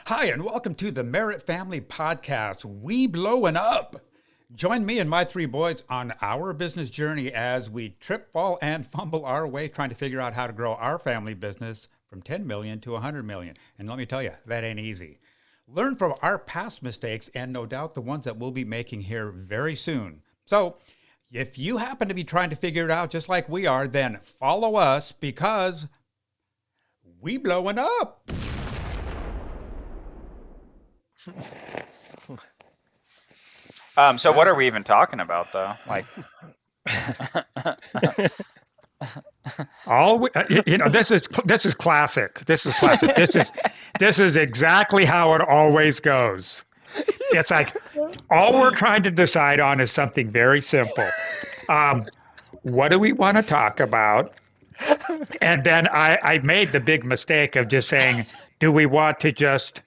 Hi, and welcome to the Merritt Family Podcast. We blowing up. Join me and my three boys on our business journey as we trip, fall, and fumble our way trying to figure out how to grow our family business from 10 million to 100 million. And let me tell you, that ain't easy. Learn from our past mistakes and no doubt the ones that we'll be making here very soon. So, if you happen to be trying to figure it out just like we are, then follow us because we blowing up. So what are we even talking about, though? Like, This is classic. This is classic. This is exactly how it always goes. It's like all we're trying to decide on is something very simple. What do we want to talk about? And then I made the big mistake of just saying, do we want to just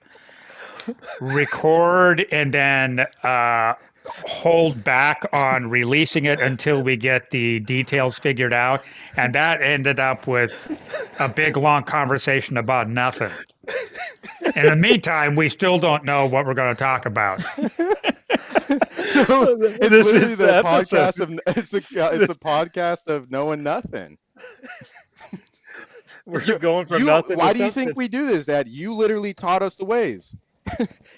record and then hold back on releasing it until we get the details figured out? And that ended up with a big long conversation about nothing. In the meantime, we still don't know what we're going to talk about. So it's literally the podcast of it's the podcast of knowing nothing. We're just going from nothing. Why to do you something. think we do this, Dad? You literally taught us the ways.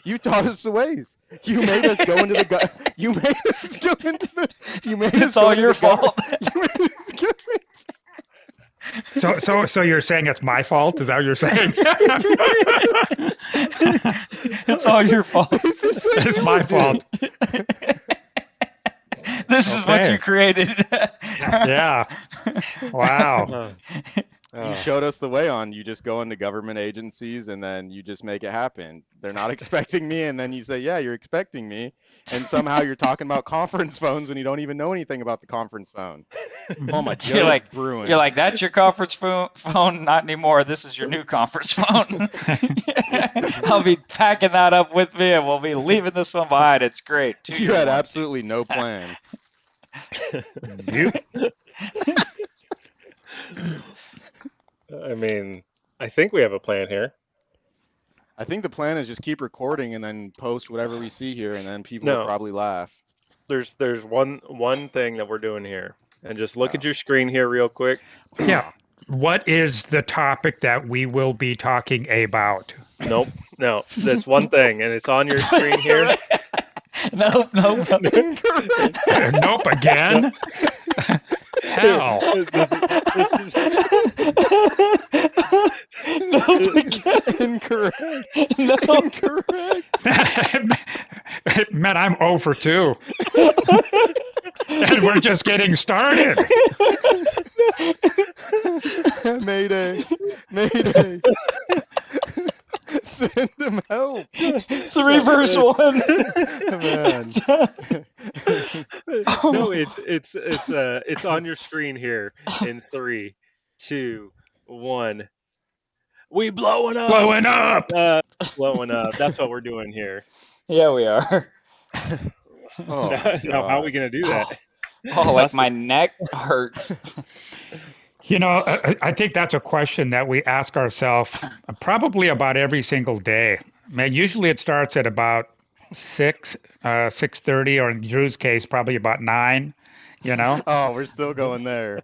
You taught us the ways. You made us go into the. You made us go into the. You made us. it's all your fault. You made us go So you're saying it's my fault? Is that what you're saying? It's all your fault. It's my fault. This is what Okay. you created. Yeah. Wow. You showed us the way on. You just go into government agencies and then you just make it happen. They're not expecting me, and then you say, "Yeah, you're expecting me," and somehow you're talking about conference phones when you don't even know anything about the conference phone. Oh my God! You're like, brewing. You're like, that's your conference phone? Not anymore. This is your new conference phone. I'll be packing that up with me, and we'll be leaving this one behind. It's great. You had absolutely no plan. I mean, I think we have a plan here. I think the plan is just keep recording and then post whatever we see here, and then people will probably laugh. There's one thing that we're doing here, and just look at your screen here real quick. Yeah. What is the topic that we will be talking about? Nope, no, that's one thing, and it's on your screen here. Nope. Nope again? Hell. Incorrect. No. Incorrect. Man, I'm 0 for 2. And we're just getting started. Mayday. Mayday. Send him help. 3 verse 1. Man. No, it's on your screen here in 3, 2, 1. We blowing up. Blowing up. Blowing up. That's what we're doing here. Yeah, we are. Oh, Now, how are we gonna do that? Oh, like my neck hurts. You know, I think that's a question that we ask ourselves probably about every single day. Man, usually it starts at about 6:30, or in Drew's case, probably about 9. You know. Oh, we're still going there.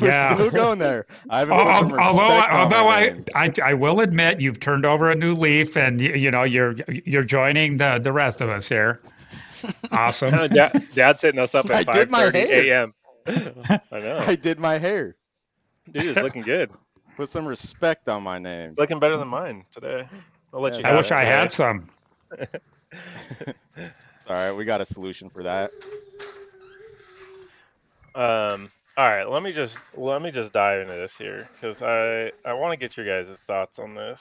Yeah. We're still going there. I haven't put some respect Although on my name. I will admit you've turned over a new leaf, and you know you're joining the rest of us here. Awesome. Dad's hitting us up I at did my 5:30 hair. a.m. I know. I did my hair. Dude, it's looking good. Put some respect on my name. Looking better than mine today. I'll let you I have wish it I today. had some. It's all right. We got a solution for that. All right, let me just dive into this here because I want to get your guys' thoughts on this.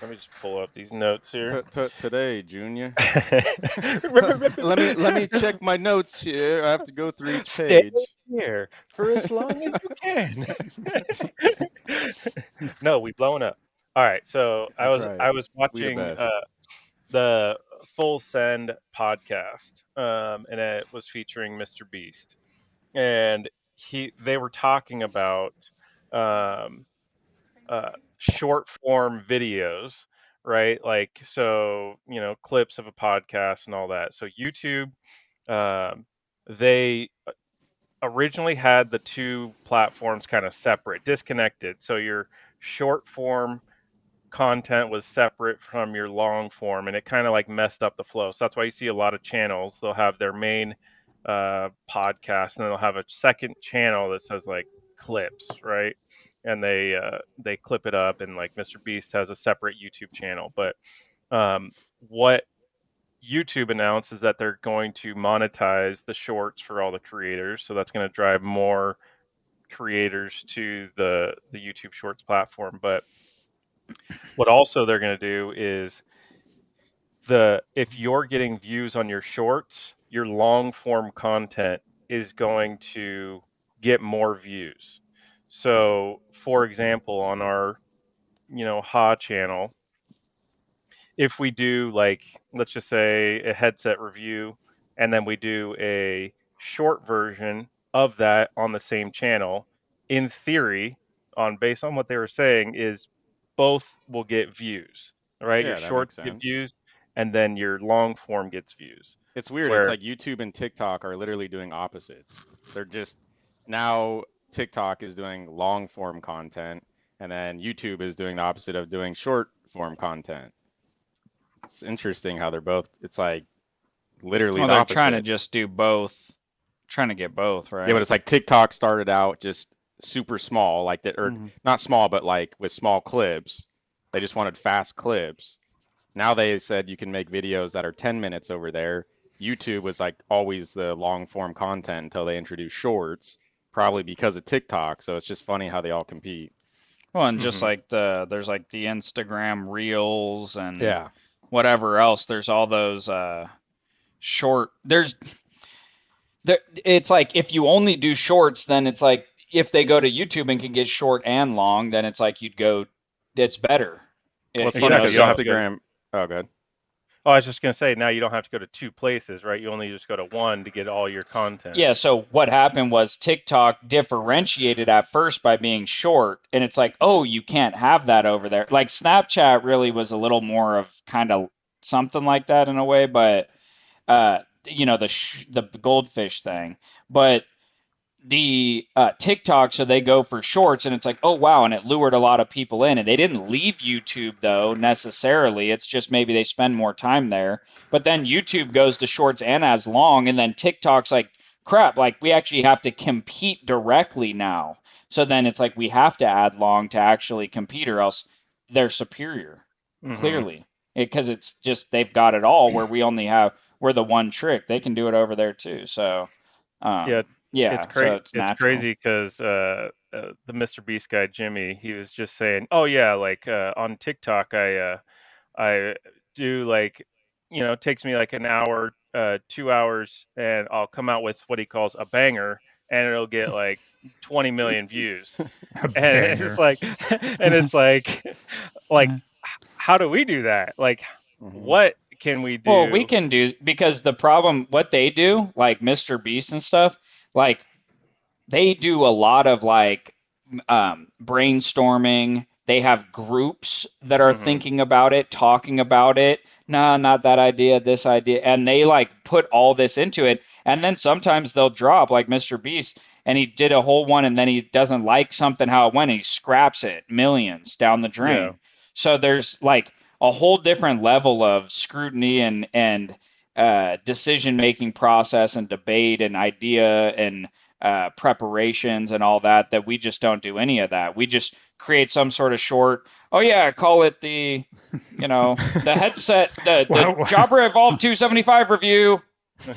Let me just pull up these notes here. Today, Junior. Let me check my notes here. I have to go through each Stay page. here for as long as you can. No, we blown up. All right, so I was watching the Full Send podcast, and it was featuring Mr. Beast, and they were talking about short form videos right? Like, so, clips of a podcast and all that. So YouTube, they originally had the two platforms kind of separate, disconnected. So your short form content was separate from your long form, and it kind of like messed up the flow. So that's why you see a lot of channels. They'll have their main podcast, and then they'll have a second channel that says like clips, right? And they clip it up, and like Mr. Beast has a separate YouTube channel. But what YouTube announced is that they're going to monetize the shorts for all the creators. So that's going to drive more creators to the YouTube Shorts platform. But what also they're going to do is if you're getting views on your shorts, your long form content is going to get more views. So, for example, on our HA channel, if we do like, let's just say a headset review, and then we do a short version of that on the same channel, in theory, based on what they were saying, is both will get views, right? Yeah, Your that shorts makes get sense. views, and then your long form gets views. It's weird. It's like YouTube and TikTok are literally doing opposites. They're just now TikTok is doing long form content, and then YouTube is doing the opposite of doing short form content. It's interesting how they're both. It's like literally Well, the they're opposite. trying to just do both, trying to get both, right? Yeah, but it's like TikTok started out just super small, like that, or not small, but like with small clips. They just wanted fast clips. Now they said you can make videos that are 10 minutes over there. YouTube was like always the long form content until they introduced shorts, probably because of TikTok. So it's just funny how they all compete. Well, and just like there's like the Instagram Reels and Yeah. whatever else. There's all those short. It's like if you only do shorts, then it's like if they go to YouTube and can get short and long, then it's like it's better. Well, it's You funny know, because you don't have to Instagram. Oh, good. Oh, I was just gonna say, now you don't have to go to two places, right? You only just go to one to get all your content. Yeah, so what happened was TikTok differentiated at first by being short, and it's like, oh, you can't have that over there. Like Snapchat really was a little more of kind of something like that in a way, but the goldfish thing. But the TikTok, so they go for shorts, and it's like, oh wow, and it lured a lot of people in, and they didn't leave YouTube though necessarily. It's just maybe they spend more time there. But then YouTube goes to shorts and as long, and then TikTok's like, crap, like we actually have to compete directly now. So then it's like we have to add long to actually compete, or else they're superior, clearly, because it's just they've got it all where we're the one trick. They can do it over there too. So yeah, it's crazy. So it's crazy because the Mr. Beast guy Jimmy, he was just saying, oh yeah, like on TikTok I do like, it takes me like an hour, 2 hours, and I'll come out with what he calls a banger, and it'll get like 20 million views. And it's like, how do we do that? Like, what can we do? Well, we can do, because the problem, what they do, like Mr. Beast and stuff, like they do a lot of like brainstorming. They have groups that are thinking about it, talking about it. Nah, not that idea, this idea. And they like put all this into it. And then sometimes they'll drop, like Mr. Beast, and he did a whole one, and then he doesn't like something how it went, and he scraps it millions down the drain. Yeah. So there's like a whole different level of scrutiny and decision-making process and debate and idea and preparations and all that we just don't do any of that. We just create some sort of short. Oh yeah, call it the headset, the Jabra Evolve 275 review,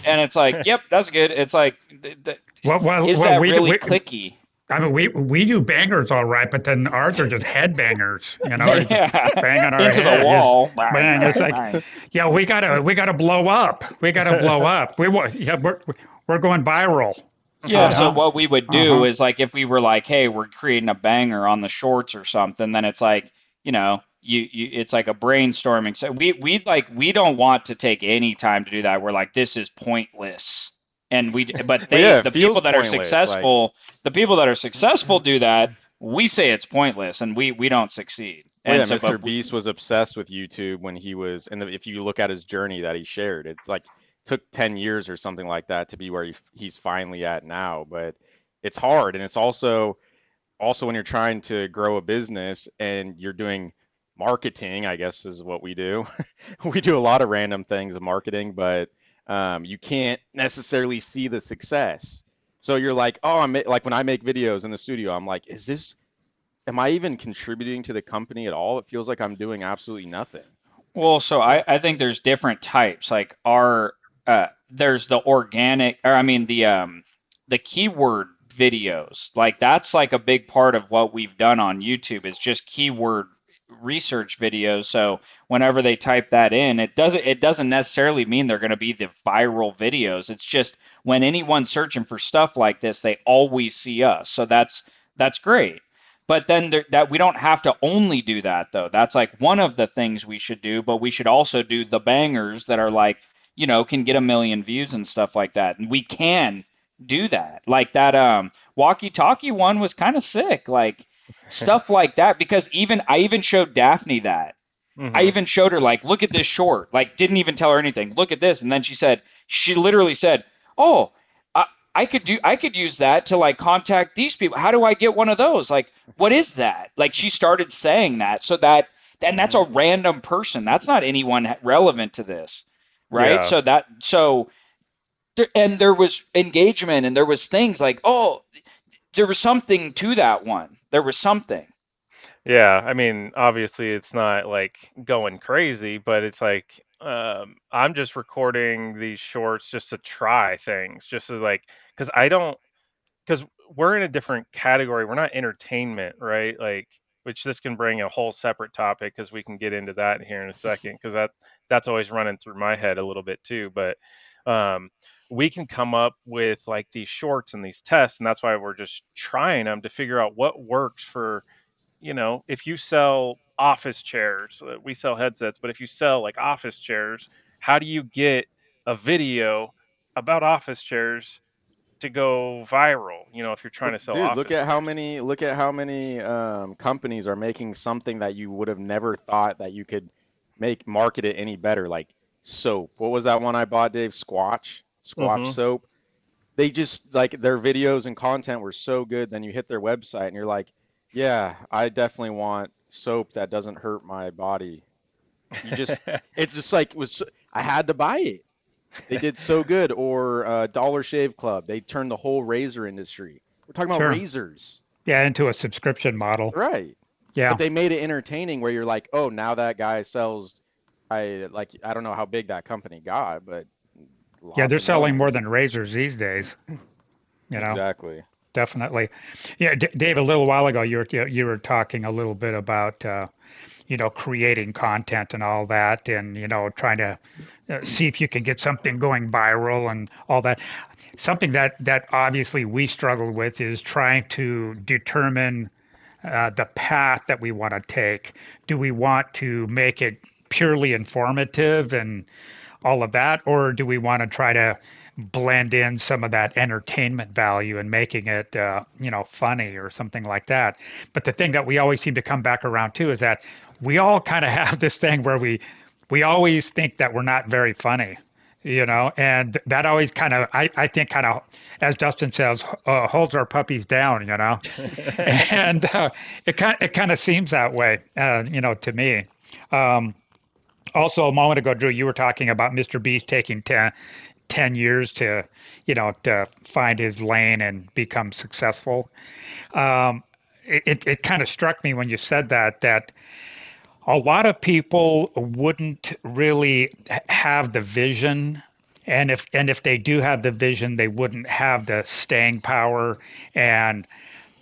and it's like, yep, that's good. It's like, is that really clicky? I mean, we do bangers all right, but then ours are just head bangers, banging our into head. the wall. Man, it's like, yeah, we gotta blow up. We gotta blow up. We're going viral. Yeah. So what we would do is like, if we were like, hey, we're creating a banger on the shorts or something, then it's like, it's like a brainstorming. So we don't want to take any time to do that. We're like, this is pointless. And the people that are successful, the people that are successful do that. We say it's pointless, and we don't succeed. Well, And yeah, so, Mr. but Beast was obsessed with YouTube when he was, and if you look at his journey that he shared, it's like took 10 years or something like that to be where he's finally at now. But it's hard, and it's also when you're trying to grow a business and you're doing marketing, I guess is what we do. We do a lot of random things in marketing, but you can't necessarily see the success. So you're like, oh, like when I make videos in the studio, I'm like, am I even contributing to the company at all? It feels like I'm doing absolutely nothing. well, so I think there's different types. Like there's the organic, or I mean the keyword videos. Like that's like a big part of what we've done on YouTube is just keyword research videos. So whenever they type that in, it doesn't necessarily mean they're going to be the viral videos. It's just when anyone's searching for stuff like this, they always see us. So that's great. But then that we don't have to only do that though. That's like one of the things we should do, but we should also do the bangers that are like, can get 1 million views and stuff like that. And we can do that. Like that walkie-talkie one was kind of sick. Like stuff like that because I even showed Daphne that. I Mm-hmm. even showed her like, look at this short. Like didn't even tell her anything. Look at this, and then she literally said, "Oh, I could use that to like contact these people. How do I get one of those? Like, what is that?" Like she started saying that, and that's a random person. That's not anyone relevant to this, right? Yeah. And there was engagement, and there was things like, oh, there was something to that one. There was something. Yeah, I mean, obviously it's not like going crazy, but it's like I'm just recording these shorts just to try things, just to like, because I don't, because we're in a different category. We're not entertainment, right? Like, which this can bring a whole separate topic because we can get into that here in a second, because that's always running through my head a little bit too. But um, we can come up with like these shorts and these tests, and that's why we're just trying them to figure out what works for if you sell office chairs, we sell headsets, but if you sell like office chairs, how do you get a video about office chairs to go viral? If you're trying Look, to sell dude, look office at how chairs. many companies are making something that you would have never thought that you could market it any better, like soap. What was that one I bought, Dave? Squatch Mm-hmm. soap. They just like their videos and content were so good. Then you hit their website and you're like, yeah, I definitely want soap that doesn't hurt my body. You just, it's just like I had to buy it. They did so good. Or Dollar Shave Club. They turned the whole razor industry. We're talking about Sure. razors, Yeah, into a subscription model. right? But Yeah. they made it entertaining where you're like, oh, now that guy sells. I don't know how big that company got, but Yeah, lots they're of selling more millions. than razors these days, you know. Exactly. Definitely. Yeah, Dave, a little while ago you were talking a little bit about creating content and all that, and trying to see if you can get something going viral and all that. Something that obviously we struggle with is trying to determine the path that we want to take. Do we want to make it purely informative and all of that, or do we want to try to blend in some of that entertainment value and making it, funny or something like that? But the thing that we always seem to come back around to is that we all kind of have this thing where we always think that we're not very funny, and that always kind of, I think, kind of, as Dustin says, holds our puppies down, and it kind of seems that way, to me. Um, Also, a moment ago, Drew, you were talking about Mr. Beast taking 10 years to find his lane and become successful. Um, it kind of struck me when you said that a lot of people wouldn't really have the vision. And if they do have the vision, they wouldn't have the staying power and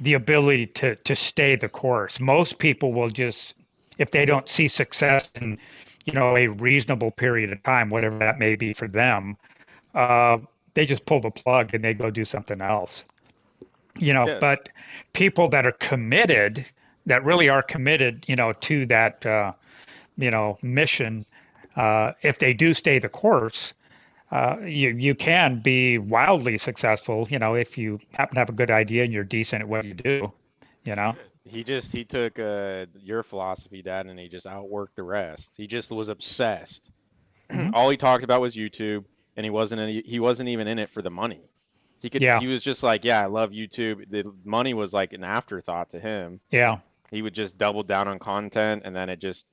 the ability to stay the course. Most people will just, if they don't see success in a reasonable period of time, whatever that may be for them, uh, they just pull the plug and they go do something else. Yeah. But people that are committed, that really are committed, to that mission, if they do stay the course, you can be wildly successful, if you happen to have a good idea and you're decent at what you do, you know. He took your philosophy, Dad, and he just outworked the rest. He just was obsessed. Mhm. All he talked about was YouTube, and he wasn't even in it for the money. Yeah, He was just like, yeah, I love YouTube. The money was like an afterthought to him. yeah, He would just double down on content, and then it just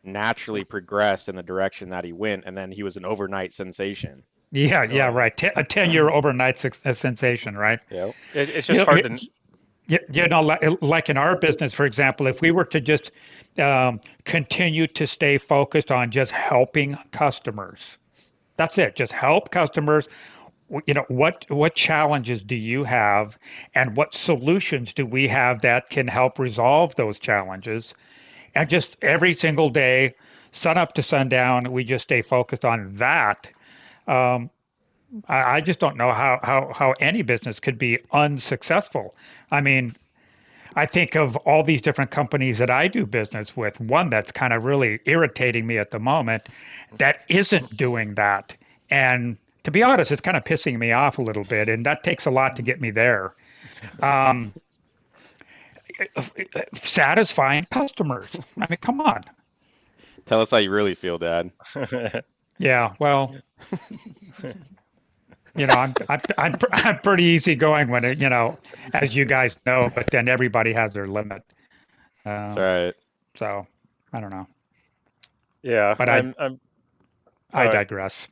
naturally progressed in the direction that he went, and then he was an overnight sensation. yeah, right. A 10-year overnight sensation, right? Yep. It's You just know, hard to. like in our business, for example, if we were to just continue to stay focused on just helping customers, that's it. Just help customers. What challenges do you have, and what solutions do we have that can help resolve those challenges? And just every single day, sun up to sundown, we just stay focused on that. Um, I just don't know how any business could be unsuccessful. I mean, I think of all these different companies that I do business with, one that's kind of really irritating me at the moment that isn't doing that. And to be honest, it's kind of pissing me off a little bit, and that takes a lot to get me there. Um, Satisfying customers. I mean, come on. Tell us how you really feel, Dad. Yeah, well, I'm pretty easygoing when as you guys know, but then everybody has their limit. That's Uh, right. so I don't know, Yeah, but I'm. I digress.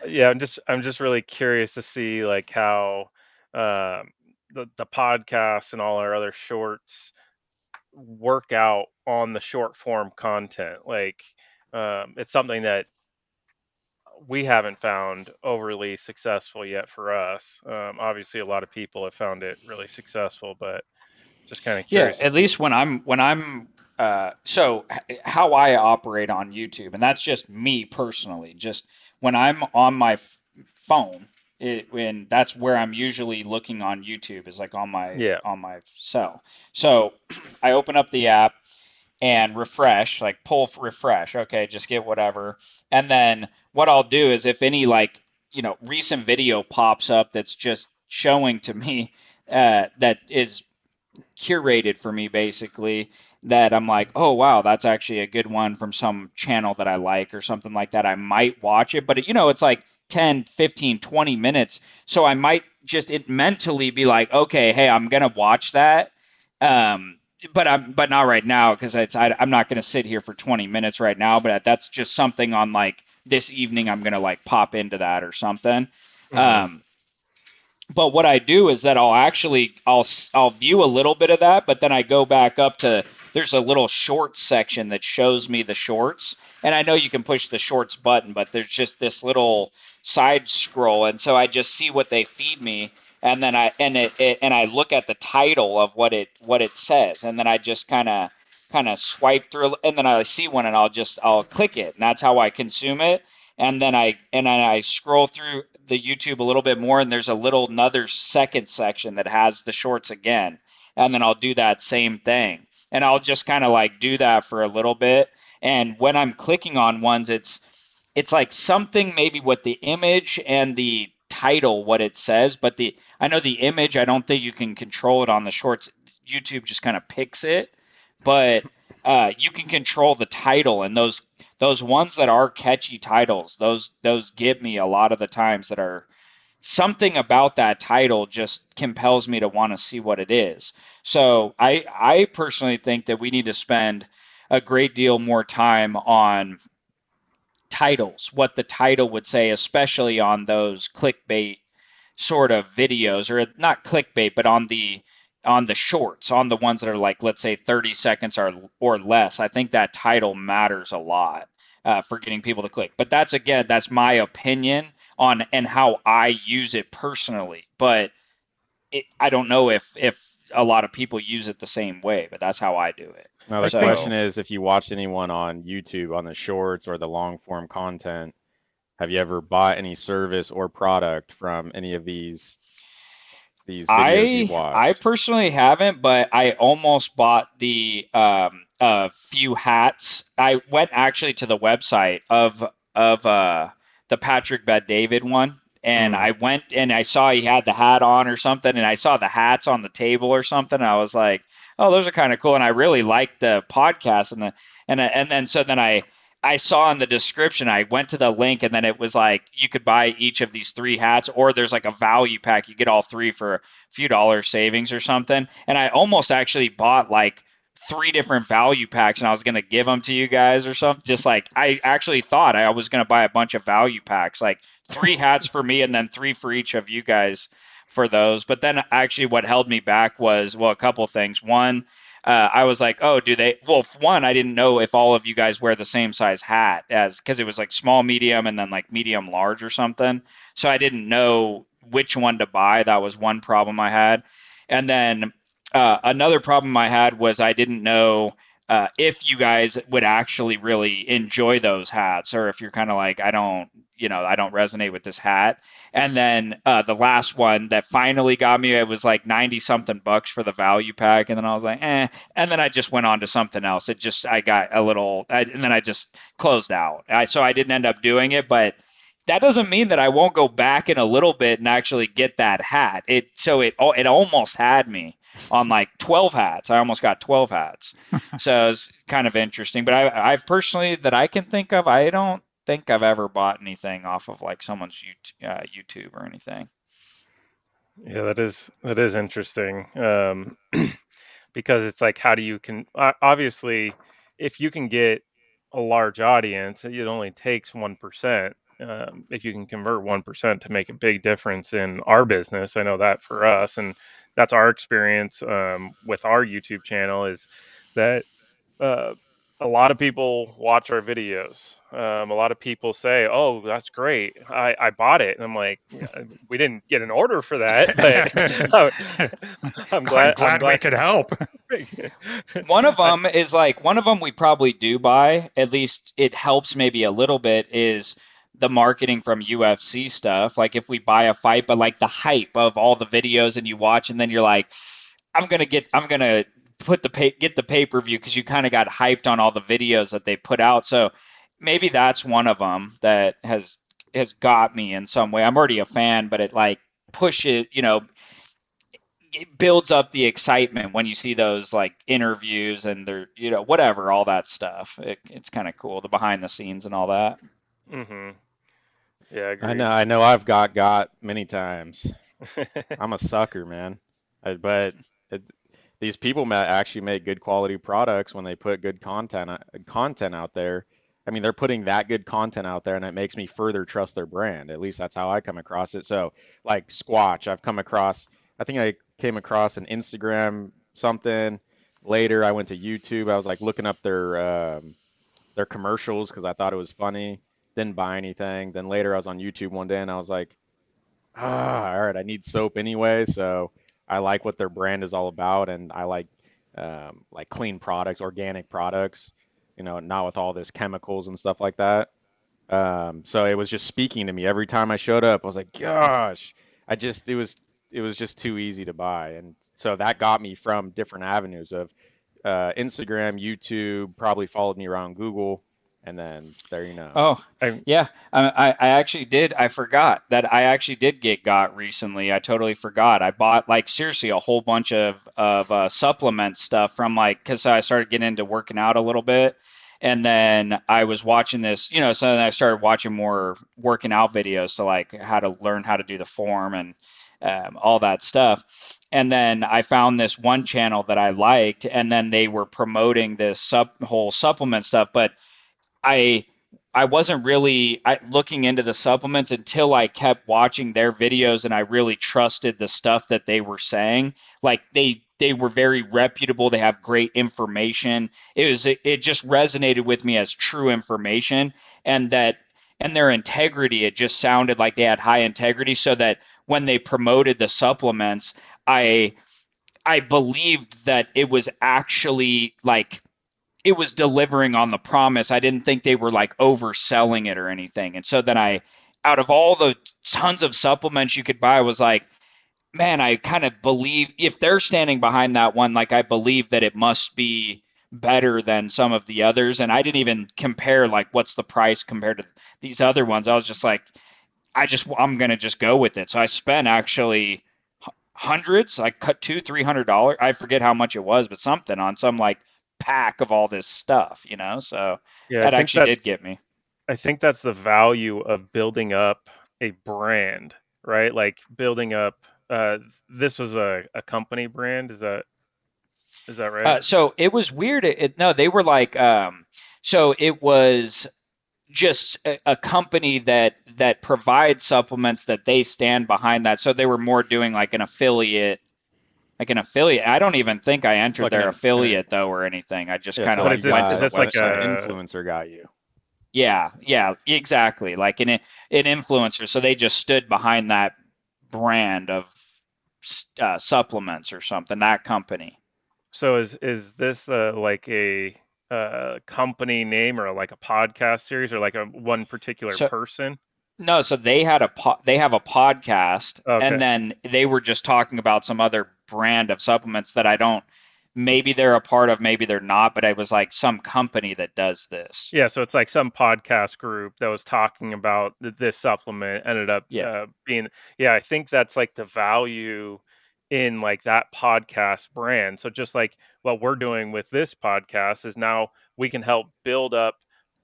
Yeah, I'm just really curious to see like how the podcast and all our other shorts work out on the short form content. Like, it's something that we haven't found overly successful yet for us. Obviously, a lot of people have found it really successful, but just kind of Yeah, curious to at see. least when I'm how I operate on YouTube, and that's just me personally. Just when I'm on my phone, when that's where I'm usually looking on YouTube is like Yeah. on my cell. So I open up the app and refresh, like pull refresh. Okay, just get whatever. And then what I'll do is if any like, recent video pops up that's just showing to me that is curated for me basically, that I'm like, oh wow, that's actually a good one from some channel that I like or something like that. I might watch it, but it's like 10, 15, 20 minutes. So I might just it mentally be like, okay, hey, I'm going to watch that. But not right now because I'm not going to sit here for 20 minutes right now, but that's just something on like this evening I'm going to like pop into that or something. Hmm. Um, but what I do is that I'll view a little bit of that, but then I go back up to there's a little shorts section that shows me the shorts, and I know you can push the shorts button, but there's just this little side scroll, and so I just see what they feed me, and then I look at the title of what it says, and then I just kind of swipe through, and then I see one, and I'll click it, and that's how I consume it, and then I scroll through the YouTube a little bit more, and there's a little another second section that has the shorts again, and then I'll do that same thing, and I'll just kind of like do that for a little bit. And when I'm clicking on ones, it's like something maybe with the image and the title what it says, but the I know the image I don't think you can control it on the shorts. YouTube just kind of picks it, but you can control the title, and those ones that are catchy titles, those get me a lot of the times, that are something about that title just compels me to want to see what it is. So I personally think that we need to spend a great deal more time on titles, what the title would say, especially on those clickbait sort of videos, or not clickbait, but on the shorts, on the ones that are like, let's say 30 seconds or less. I think that title matters a lot for getting people to click. But that's my opinion on and how I use it personally. But I don't know if a lot of people use it the same way, but that's how I do it. Now I the think question So is, if you watch anyone on YouTube on the shorts or the long form content, have you ever bought any service or product from any of these videos you've I watched? personally haven't, but I almost bought the a few hats. I went actually to the website of the Patrick Bet David one, and I went and I saw he had the hat on or something, and I saw the hats on the table or something. And I was like, oh, those are kind of cool. And I really liked the podcast and then so then I saw in the description, I went to the link, and then it was like you could buy each of these 3 hats, or there's like a value pack. You get all 3 for a few dollars savings or something. And I almost actually bought like 3 different value packs, and I was going to give them to you guys or something. Just like I actually thought I was going to buy a bunch of value packs, like 3 hats for me and then 3 for each of you guys for those. But then actually what held me back was, well, a couple things. One, I was like, oh, do they? Well, one, I didn't know if all of you guys wear the same size hat because it was like small, medium, and then like medium, large or something. So I didn't know which one to buy. That was one problem I had. And then another problem I had was I didn't know if you guys would actually really enjoy those hats, or if you're kind of like, I don't resonate with this hat. And then the last one that finally got me, it was like 90 something bucks for the value pack. And then I was like, eh. And then I just went on to something else. I got a little, and then I just closed out. So I didn't end up doing it, but that doesn't mean that I won't go back in a little bit and actually get that hat. It almost had me on like 12 hats. I almost got 12 hats. So it's kind of interesting. But I've personally, that I can think of, I don't think I've ever bought anything off of like someone's YouTube or anything. Yeah, that is interesting. Because it's like, how do you obviously, if you can get a large audience, it only takes 1%. If you can convert 1% to make a big difference in our business. I know that for us, and that's our experience with our YouTube channel, is that a lot of people watch our videos. A lot of people say, oh, that's great, I bought it. And I'm like, we didn't get an order for that, but I'm glad we could help. One of them we probably do buy, at least it helps maybe a little bit, is the marketing from UFC stuff. Like if we buy a fight, but like the hype of all the videos and you watch, and then you're like, I'm gonna get the pay-per-view because you kind of got hyped on all the videos that they put out. So maybe that's one of them that has got me in some way. I'm already a fan, but it like pushes, it builds up the excitement when you see those like interviews and they're, whatever, all that stuff. It's kind of cool, the behind the scenes and all that. Mm-hmm. Yeah, I know I've got many times. I'm a sucker, man. But these people actually make good quality products when they put good content out there. I mean, they're putting that good content out there, and it makes me further trust their brand. At least that's how I come across it. So, like Squatch, I think I came across an Instagram something. Later, I went to YouTube. I was like looking up their commercials because I thought it was funny. Didn't buy anything. Then later I was on YouTube one day and I was like, all right, I need soap anyway. So I like what their brand is all about, and I like clean products, organic products, not with all this chemicals and stuff like that. So it was just speaking to me every time I showed up. I was like, gosh, it was just too easy to buy. And so that got me from different avenues of Instagram, YouTube, probably followed me around Google. And then there you know. Oh, yeah. I actually did. I forgot that I actually did get got recently. I totally forgot. I bought like seriously a whole bunch of supplement stuff from because I started getting into working out a little bit. And then I was watching this, so then I started watching more working out videos. So like how to learn how to do the form and all that stuff. And then I found this one channel that I liked, and then they were promoting this whole supplement stuff, but I wasn't really looking into the supplements until I kept watching their videos, and I really trusted the stuff that they were saying. Like they were very reputable. They have great information. It just resonated with me as true information, and their integrity. It just sounded like they had high integrity, so that when they promoted the supplements, I believed that it was actually like it was delivering on the promise. I didn't think they were like overselling it or anything. And so then out of all the tons of supplements you could buy, I was like, man, I kind of believe if they're standing behind that one, like I believe that it must be better than some of the others. And I didn't even compare like what's the price compared to these other ones. I was just like, I'm gonna just go with it. So I spent actually hundreds. I cut $200-$300. I forget how much it was, but something on some like pack of all this stuff, So Yeah, that actually did get me. I think that's the value of building up a brand, right? Like building up. This was a company brand. Is that right? So it was weird. No, they were like, so it was just a company that provides supplements that they stand behind that. So they were more doing like an affiliate. I don't even think I entered like their affiliate though or anything. I just kind of so like is went to the this like website. an influencer got you. Yeah, exactly. Like an influencer. So they just stood behind that brand of supplements or something. That company. So is this like a company name or like a podcast series or like a one particular So person? no, so they had they have a podcast, Okay. and then they were just talking about some other brand of supplements that I don't. Maybe they're a part of, maybe they're not, but it was like some company that does this. Yeah, so it's like some podcast group that was talking about this supplement ended up Yeah, being, yeah, I think that's like the value in like that podcast brand. So just like what we're doing with this podcast is now we can help build up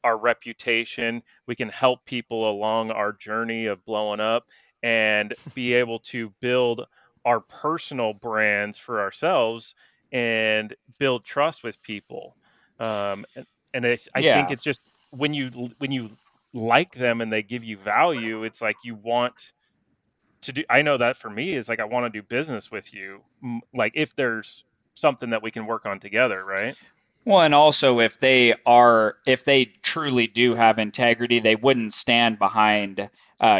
our reputation. We can help people along our journey of blowing up and be able to build our personal brands for ourselves and build trust with people. And I think yeah. it's just when you like them and they give you value, it's like you want to do. I know that for me is like I want to do business with you. Like if there's something that we can work on together, right? Well, and also if they truly do have integrity, they wouldn't stand behind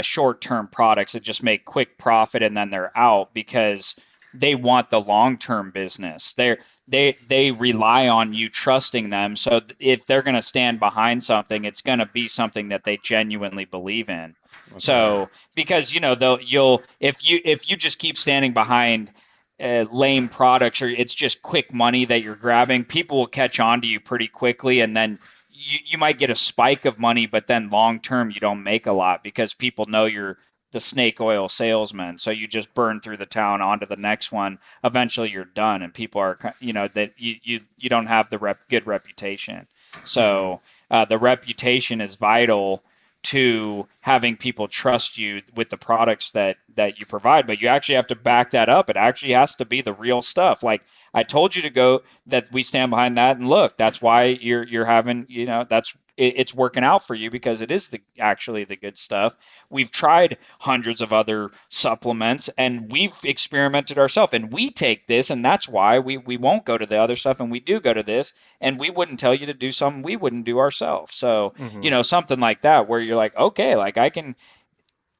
short-term products that just make quick profit and then they're out because they want the long-term business. They rely on you trusting them. So if they're going to stand behind something, it's going to be something that they genuinely believe in. Okay. So because if you just keep standing behind lame products or it's just quick money that you're grabbing, people will catch on to you pretty quickly, and then you might get a spike of money, but then long term you don't make a lot because people know you're the snake oil salesman. So you just burn through the town onto the next one. Eventually you're done, and people are that you don't have the good reputation. So the reputation is vital to having people trust you with the products that you provide, but you actually have to back that up. It actually has to be the real stuff. Like I told you to go, that we stand behind that, and look, that's why you're having, it's working out for you because it is actually the good stuff. We've tried hundreds of other supplements and we've experimented ourselves, and we take this, and that's why we won't go to the other stuff, and we do go to this, and we wouldn't tell you to do something we wouldn't do ourselves. So something like that where you're like, okay, like I can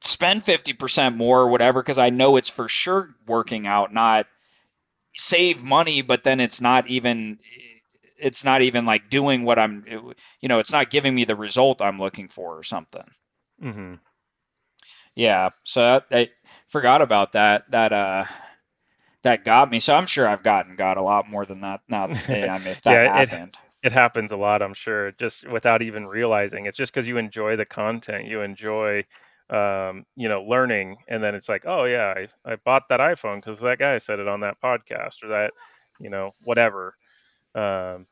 spend 50% more or whatever because I know it's for sure working out, not save money, but then it's not even like doing what it's not giving me the result I'm looking for or something. Mm-hmm. Yeah, so I forgot about that got me. So I'm sure I've got a lot more than that now. I mean, if that Yeah, happened. it happens a lot, I'm sure, just without even realizing. It's just because you enjoy the content, you enjoy, learning, and then it's like, oh yeah, I bought that iPhone because that guy said it on that podcast or that, whatever. Um,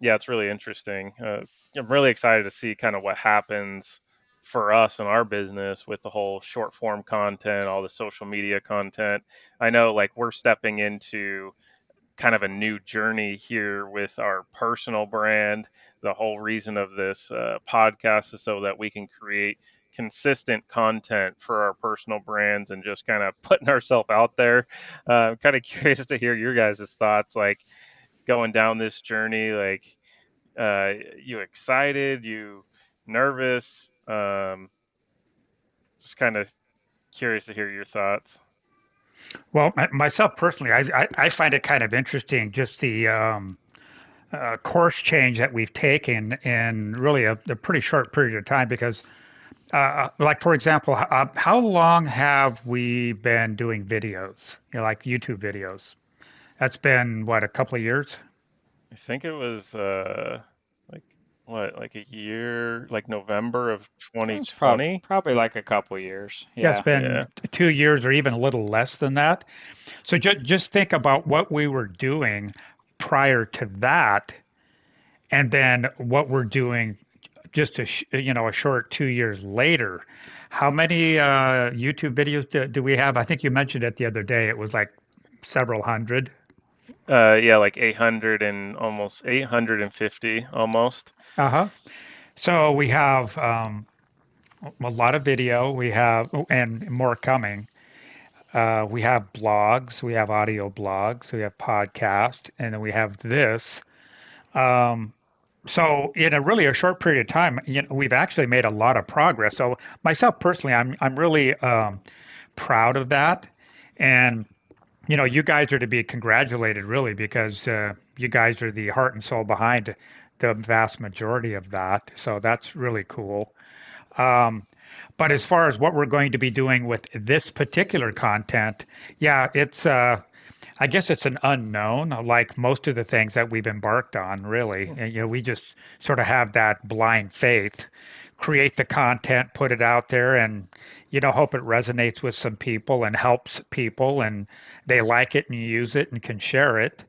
yeah, it's really interesting. I'm really excited to see kind of what happens for us in our business with the whole short form content, all the social media content. I know like we're stepping into kind of a new journey here with our personal brand. The whole reason of this podcast is so that we can create consistent content for our personal brands and just kind of putting ourselves out there. I'm kind of curious to hear your guys' thoughts, like going down this journey. Like, you excited? You nervous? Just kind of curious to hear your thoughts. Well, myself personally, I find it kind of interesting just the course change that we've taken in really a pretty short period of time because, like, for example, how long have we been doing videos, like YouTube videos? That's been, what, a couple of years? I think it was like what like a year, like November of It's 2020. probably like a couple years. Yeah, it's Yeah. been 2 years or even a little less than that. So just think about what we were doing prior to that, and then what we're doing just a short 2 years later. How many YouTube videos do we have? I think you mentioned it the other day. It was like several hundred. Yeah, like 800 and almost 850 almost. Uh-huh. So we have a lot of video. We have, and more coming. We have blogs. We have audio blogs. We have podcasts, and then we have this. Um, so in a short period of time, we've actually made a lot of progress. So myself personally, I'm really proud of that, and you guys are to be congratulated, really, because you guys are the heart and soul behind the vast majority of that. So that's really cool. Um, but as far as what we're going to be doing with this particular content, yeah, I guess it's an unknown, like most of the things that we've embarked on, really. And, we just sort of have that blind faith, create the content, put it out there, and hope it resonates with some people and helps people, and they like it and use it and can share it.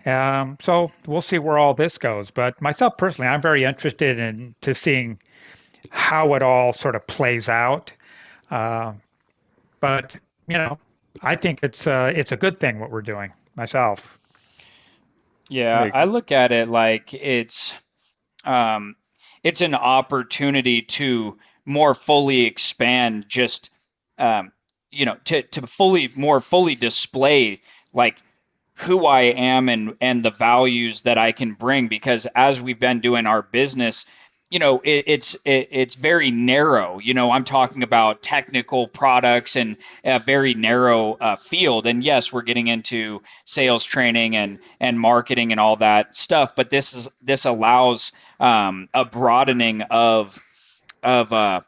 So we'll see where all this goes. But myself personally, I'm very interested in to seeing how it all sort of plays out. Uh, but I think it's a good thing what we're doing myself. Yeah, I look at it like um, it's an opportunity to more fully expand just to more fully display like who I am and the values that I can bring, because as we've been doing our business, it's very narrow. I'm talking about technical products and a very narrow field. And yes, we're getting into sales training and marketing and all that stuff, but this allows a broadening of the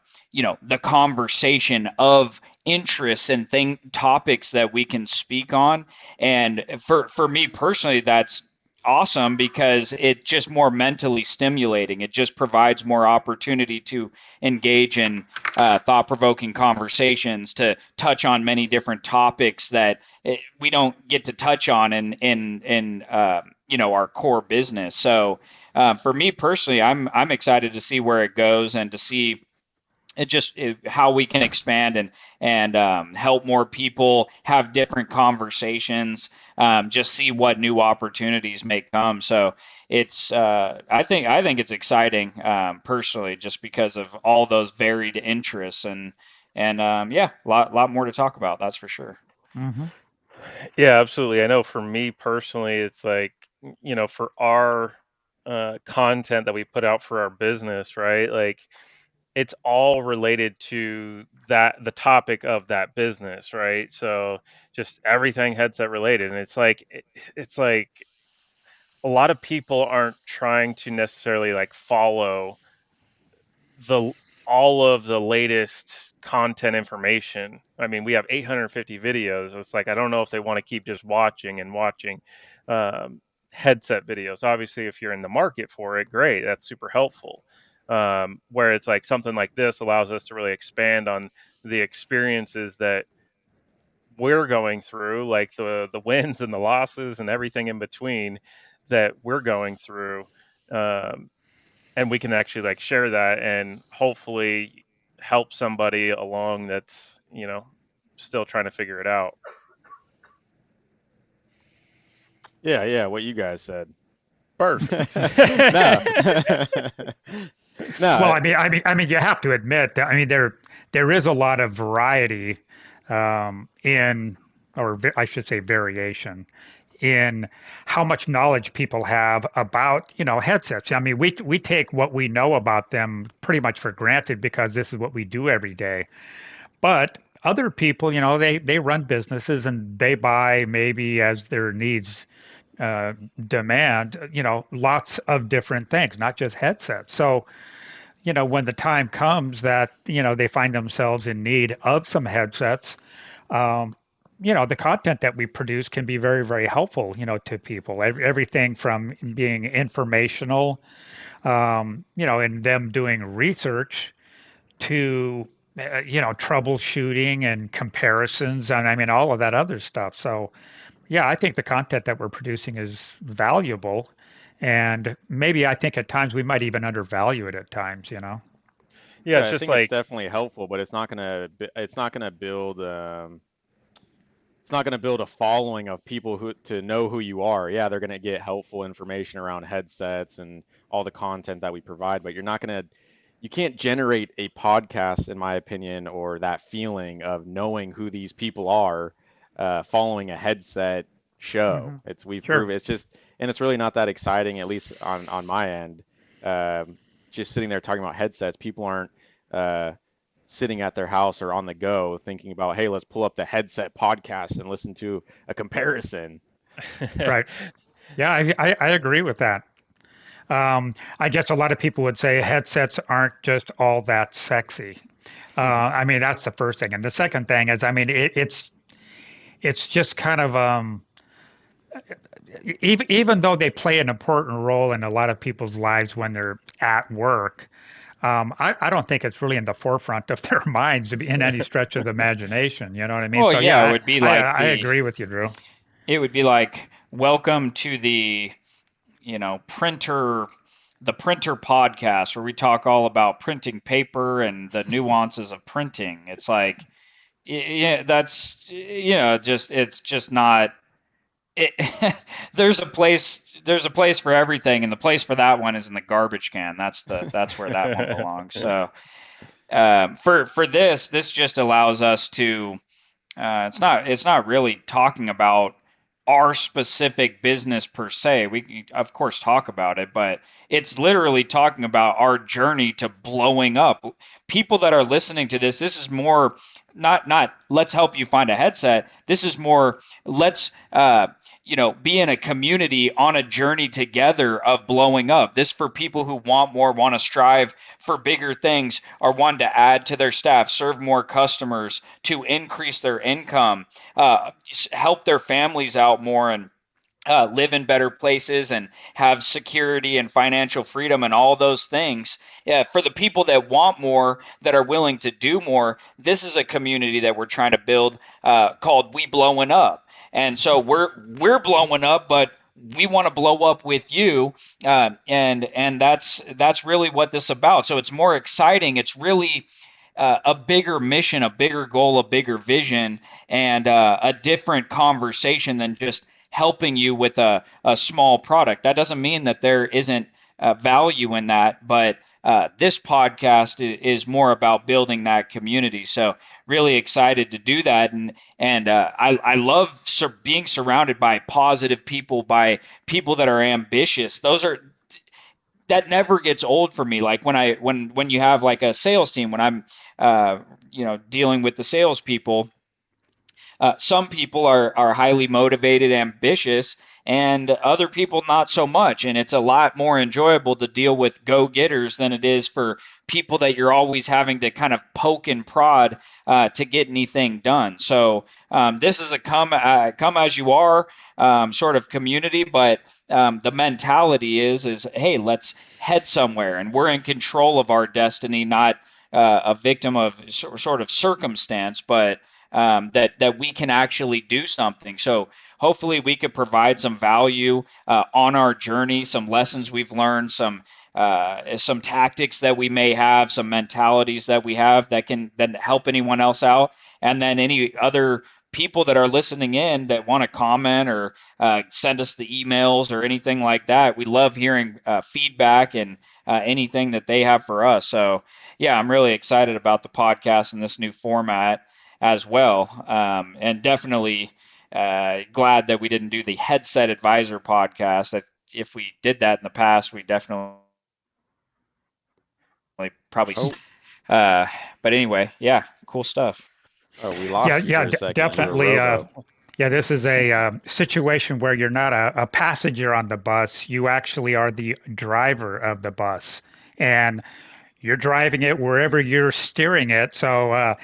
conversation of interests and topics that we can speak on. And for me personally, that's awesome because it's just more mentally stimulating. It just provides more opportunity to engage in thought-provoking conversations, to touch on many different topics that we don't get to touch on in our core business. So for me personally, I'm excited to see where it goes and to see how we can expand and help more people have different conversations, just see what new opportunities may come. So it's I think it's exciting, personally, just because of all those varied interests and yeah, a lot more to talk about, that's for sure. Mm-hmm. Yeah, absolutely. I know for me personally, it's like, for our content that we put out for our business, right? Like it's all related to the topic of that business, right? So just everything headset related. And it's like a lot of people aren't trying to necessarily like follow the all of the latest content information. I mean, we have 850 videos. So it's like I don't know if they want to keep just watching and watching headset videos. Obviously, if you're in the market for it, great. That's super helpful. Where it's like something like this allows us to really expand on the experiences that we're going through, like the wins and the losses and everything in between that we're going through. And we can actually like share that and hopefully help somebody along that's still trying to figure it out. Yeah, what you guys said. Perfect. No. No. Well, you have to admit that, there is a lot of variety I should say variation in how much knowledge people have about, headsets. We take what we know about them pretty much for granted because this is what we do every day. But other people, they run businesses and they buy maybe as their needs demand, lots of different things, not just headsets. So, when the time comes that, they find themselves in need of some headsets, um, the content that we produce can be very, very helpful, to people. Everything from being informational, in them doing research to, troubleshooting and comparisons, and I mean, all of that other stuff. So, yeah, I think the content that we're producing is valuable. And maybe I think at times we might even undervalue it at times. Yeah, it's I just think it's like definitely helpful, but it's not gonna build a following of people who to know who you are. Yeah, they're gonna get helpful information around headsets and all the content that we provide, but you can't generate a podcast, in my opinion, or that feeling of knowing who these people are, following a headset show. Hmm. We've Sure. proven it's just, and it's really not that exciting, at least on my end. Just sitting there talking about headsets, people aren't uh, sitting at their house or on the go thinking about, hey, let's pull up the headset podcast and listen to a comparison. Right. Yeah, I agree with that. I guess a lot of people would say headsets aren't just all that sexy. I mean, that's the first thing. And the second thing is, I mean, it's just kind of even though they play an important role in a lot of people's lives when they're at work, I don't think it's really in the forefront of their minds to be in any stretch of the imagination. You know what I mean? Well, So yeah, it yeah, would be I, like I, I agree with you, Drew. it would be like welcome to the the printer podcast where we talk all about printing paper and the nuances of printing. It's like, yeah, that's, just, it's just not it. There's a place for everything, and the place for that one is in the garbage can. That's where that one belongs. So for this just allows us to, it's not really talking about our specific business per se. We can, of course, talk about it, but it's literally talking about our journey to blowing up. People that are listening to this is more not let's help you find a headset. This is more let's be in a community on a journey together of blowing up. This for people who want more, want to strive for bigger things, or want to add to their staff, serve more customers, to increase their income, help their families out more, and live in better places and have security and financial freedom and all those things. Yeah, for the people that want more, that are willing to do more, this is a community that we're trying to build called We Blowing Up. And so we're blowing up, but we want to blow up with you, and that's really what this is about. So it's more exciting. It's really a bigger mission, a bigger goal, a bigger vision, and a different conversation than just helping you with a small product. That doesn't mean that there isn't value in that, but this podcast is more about building that community. So really excited to do that, and I love being surrounded by positive people, by people that are ambitious. That never gets old for me. Like when you have like a sales team, when I'm dealing with the salespeople. Some people are highly motivated, ambitious, and other people not so much. And it's a lot more enjoyable to deal with go-getters than it is for people that you're always having to kind of poke and prod to get anything done. So this is a come as you are sort of community, but the mentality is hey, let's head somewhere, and we're in control of our destiny, not a victim of sort of circumstance, but that we can actually do something. So hopefully we could provide some value on our journey, some lessons we've learned, some tactics that we may have, some mentalities that we have that can then help anyone else out, and then any other people that are listening in that want to comment or send us the emails or anything like that. We love hearing feedback and anything that they have for us. So yeah, I'm really excited about the podcast and this new format as well, and definitely glad that we didn't do the Headset Advisor podcast. If we did that in the past, we definitely probably. But anyway, yeah, cool stuff. Oh, we lost you for a second. Definitely. Yeah, this is a situation where you're not a passenger on the bus. You actually are the driver of the bus, and you're driving it wherever you're steering it. So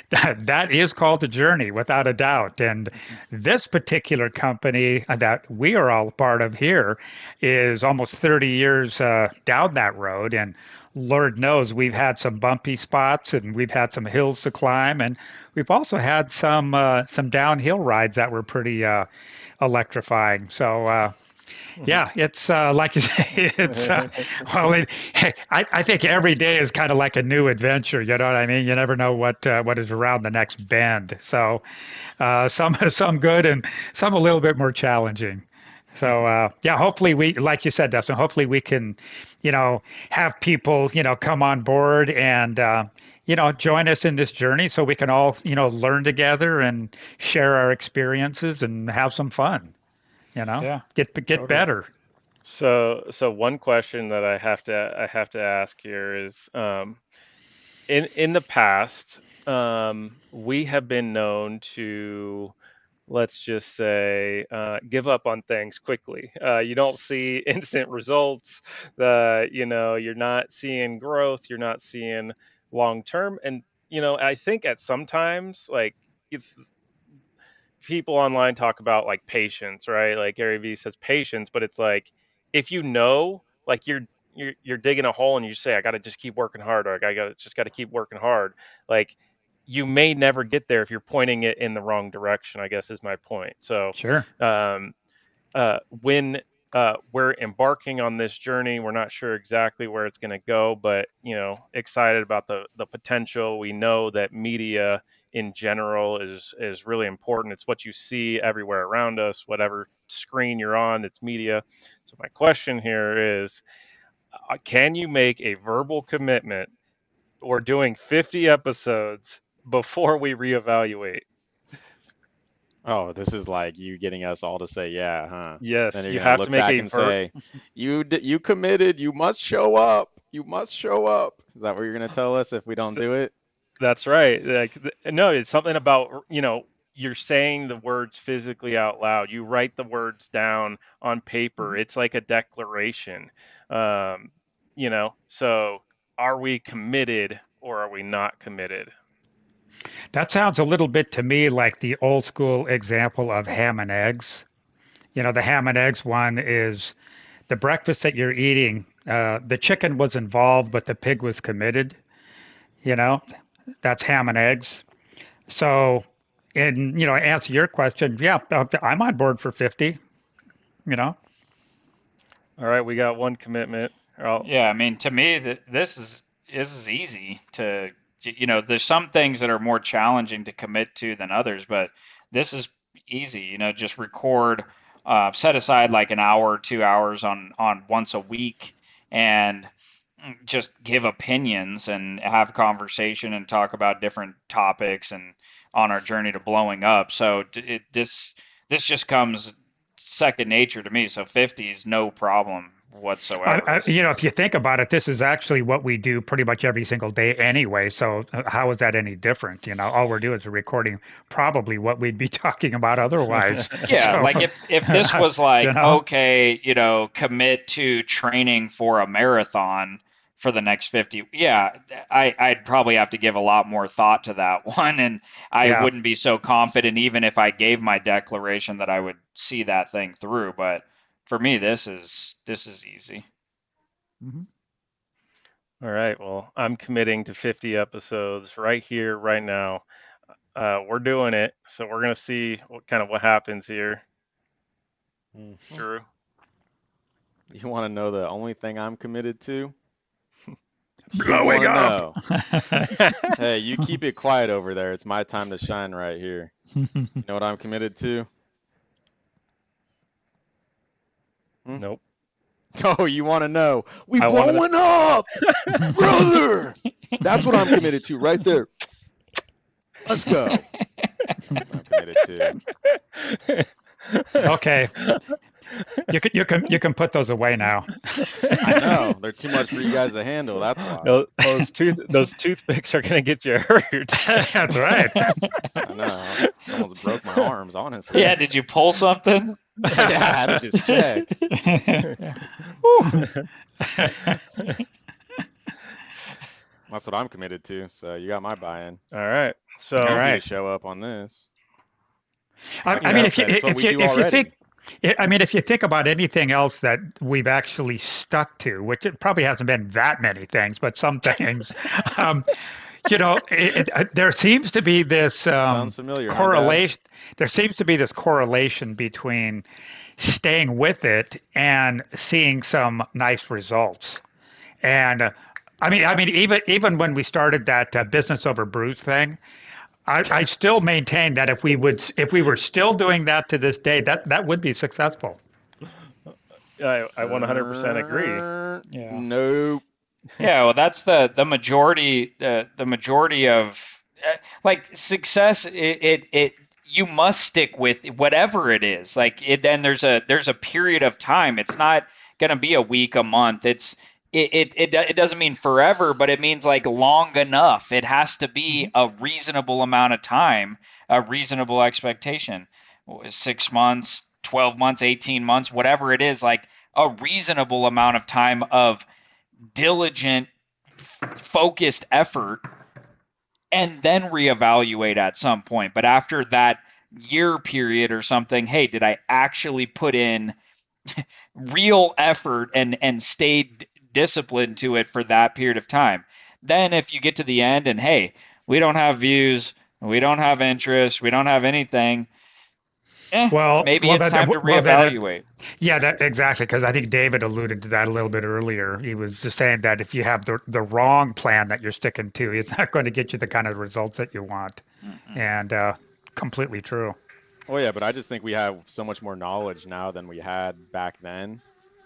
that is called a journey, without a doubt. And this particular company that we are all part of here is almost 30 years down that road. And Lord knows we've had some bumpy spots and we've had some hills to climb, and we've also had some downhill rides that were pretty electrifying. So yeah, it's like you say, it's I think every day is kind of like a new adventure. You know what I mean? You never know what is around the next bend. So some good and some a little bit more challenging. So yeah, hopefully we, like you said, Dustin, hopefully we can, have people, come on board and join us in this journey so we can all, learn together and share our experiences and have some fun. Yeah, get totally. better. So one question that I have to ask here is, in the past, we have been known to, let's just say, give up on things quickly. You don't see instant results. You're not seeing growth. You're not seeing long term. And I think at sometimes, like, if people online talk about like patience, right? Like Gary Vee says patience, but it's like, if like you're digging a hole and you say, I got to just keep working hard, or got to keep working hard. Like, you may never get there if you're pointing it in the wrong direction, I guess is my point. So Sure. When we're embarking on this journey, we're not sure exactly where it's going to go, but excited about the potential. We know that media in general is really important. It's what you see everywhere around us, whatever screen you're on, it's media. So my question here is, can you make a verbal commitment? We're doing 50 episodes before we reevaluate. Oh, this is like you getting us all to say yeah, huh? Yes, Then you're you gonna have look to make back a and say, you committed. You must show up. You must show up. Is that what you're gonna tell us if we don't do it? That's right. Like, no, it's something about, you're saying the words physically out loud. You write the words down on paper. It's like a declaration. So are we committed or are we not committed? That sounds a little bit to me like the old school example of ham and eggs. The ham and eggs one is the breakfast that you're eating. The chicken was involved, but the pig was committed. That's ham and eggs. So, and answer your question, yeah, I'm on board for 50. All right, we got one commitment. Yeah, I mean, to me, this is easy to, there's some things that are more challenging to commit to than others, but this is easy. Just record, set aside like an hour, 2 hours on once a week, and just give opinions and have conversation and talk about different topics and on our journey to blowing up. So this just comes second nature to me. So 50 is no problem whatsoever. If you think about it, this is actually what we do pretty much every single day anyway. So how is that any different? All we're doing is recording probably what we'd be talking about otherwise. Yeah, so, like if this was like, okay, commit to training for a marathon for the next 50, yeah, I'd probably have to give a lot more thought to that one, and I wouldn't be so confident even if I gave my declaration that I would see that thing through. But for me, this is easy. Mm-hmm. All right. Well, I'm committing to 50 episodes right here, right now. We're doing it, so we're gonna see what happens here. Mm-hmm. Drew, you want to know the only thing I'm committed to? Blowing up. Hey, you keep it quiet over there. It's my time to shine right here. You know what I'm committed to? Nope. Oh, you want to know? We blowing up, brother. That's what I'm committed to right there. Let's go. I'm committed to. Okay. You can put those away now. I know they're too much for you guys to handle. That's why. Those toothpicks are gonna get you hurt. That's right. I know. I almost broke my arms, honestly. Yeah. Did you pull something? Yeah, I had to just check. That's what I'm committed to. So you got my buy-in. All right. So All It's easy to right. show up on this. Like I mean, Pat said, it's what we do if you already. think, I mean, if you think about anything else that we've actually stuck to, which it probably hasn't been that many things, but some things, um, there seems to be this Sounds familiar, huh, Dad? correlation. There seems to be this correlation between staying with it and seeing some nice results. And even when we started that business over brews thing, I still maintain that if we were still doing that to this day, that would be successful. I 100% agree. Yeah. Nope. Yeah, well, that's the majority the majority of like success. It you must stick with whatever it is. Like then there's a period of time. It's not gonna be a week, a month. It doesn't mean forever, but it means like long enough. It has to be a reasonable amount of time, a reasonable expectation. 6 months, 12 months, 18 months, whatever it is, like a reasonable amount of time of diligent, focused effort, and then reevaluate at some point. But after that year period or something, hey, did I actually put in real effort and stayed disciplined to it for that period of time? Then if you get to the end and hey, we don't have views, we don't have interest, we don't have anything, maybe it's time to reevaluate. Yeah, exactly. Because I think David alluded to that a little bit earlier. He was just saying that if you have the wrong plan that you're sticking to, it's not going to get you the kind of results that you want. And completely true. Oh yeah, but I just think we have so much more knowledge now than we had back then,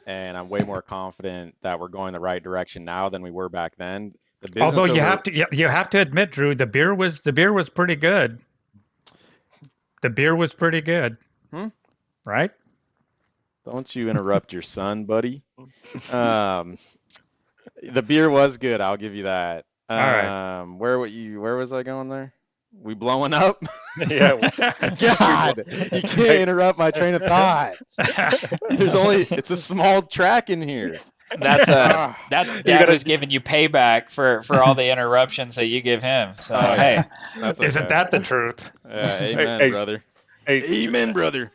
and I'm way more confident that we're going the right direction now than we were back then. The business Although you have to admit, Drew, the beer was pretty good. The beer was pretty good. Right? Don't you interrupt your son, buddy. The beer was good, I'll give you that. All right. Where was I going there? We blowing up? Yeah. God, you can't interrupt my train of thought. It's a small track in here. That's Dad was giving you payback for all the interruptions that you give him. So hey, isn't that the truth? Yeah, amen, brother. Amen, brother.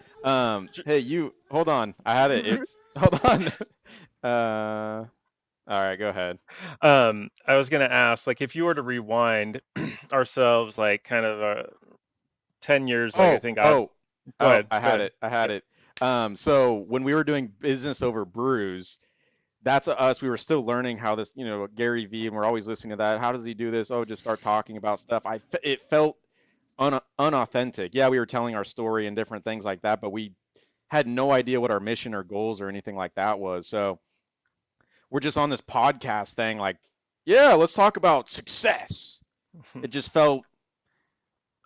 Hey, you hold on. I had it. Hold on. All right, go ahead. I was gonna ask, like, if you were to rewind ourselves, like, kind of 10 years, like, I think. Go ahead. I had it. So when we were doing business over brews, that's us. We were still learning how this, Gary Vee, and we're always listening to that. How does he do this? Oh, just start talking about stuff. It felt unauthentic. Yeah, we were telling our story and different things like that, but we had no idea what our mission or goals or anything like that was. So we're just on this podcast thing, like, yeah, let's talk about success. It just felt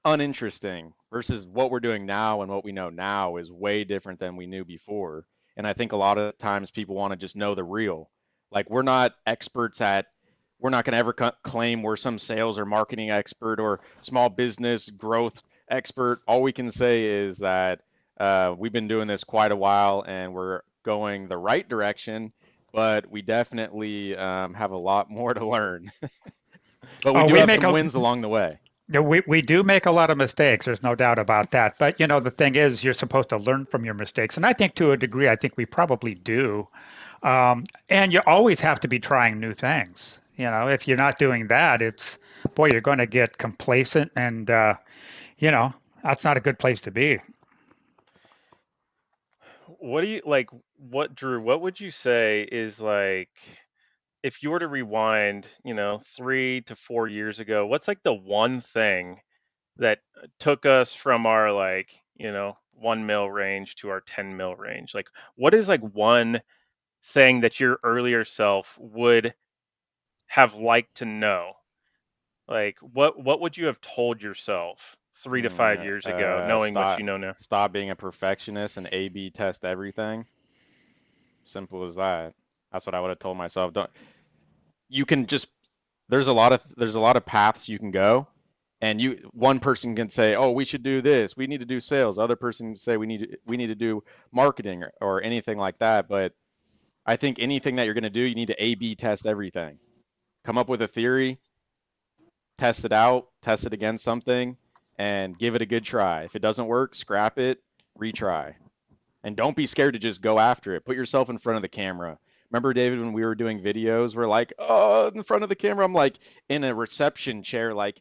uninteresting versus what we're doing now, and what we know now is way different than we knew before. And I think a lot of times people want to just know the real. Like, we're not we're not going to ever claim we're some sales or marketing expert or small business growth expert. All we can say is that we've been doing this quite a while and we're going the right direction, but we definitely have a lot more to learn. But we do have some wins along the way. We do make a lot of mistakes. There's no doubt about that. But, the thing is, you're supposed to learn from your mistakes. And I think to a degree, I think we probably do. And you always have to be trying new things. If you're not doing that, you're going to get complacent and, that's not a good place to be. What do you like? Drew, what would you say is, like, if you were to rewind, 3 to 4 years ago, what's like the one thing that took us from our, like, 1 mil range to our 10 mil range? Like, what is like one thing that your earlier self would have liked to know? Like, what would you have told yourself 3 to 5 years ago, knowing what you know now? Stop being a perfectionist and A/B test everything. Simple as that. That's what I would have told myself. There's a lot of paths you can go, and one person can say, oh, we should do this, we need to do sales. Other person can say we need to do marketing or anything like that. But I think anything that you're going to do, you need to A/B test everything. Come up with a theory, test it out, test it against something, and give it a good try. If it doesn't work, scrap it, retry. And don't be scared to just go after it. Put yourself in front of the camera. Remember, David, when we were doing videos, we're like, oh, in front of the camera, I'm like in a reception chair, like,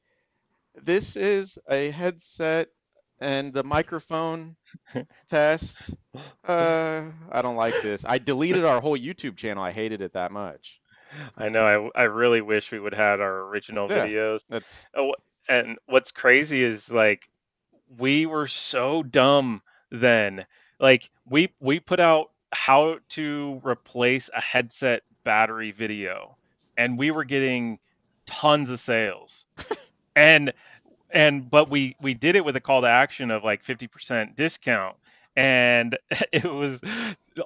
this is a headset and the microphone test. I don't like this. I deleted our whole YouTube channel. I hated it that much. I know. I really wish we would have had our original Yeah, videos. that's Oh, and what's crazy is like we were so dumb then. Like we put out how to replace a headset battery video, and we were getting tons of sales. And but we did it with a call to action of like 50% discount. And it was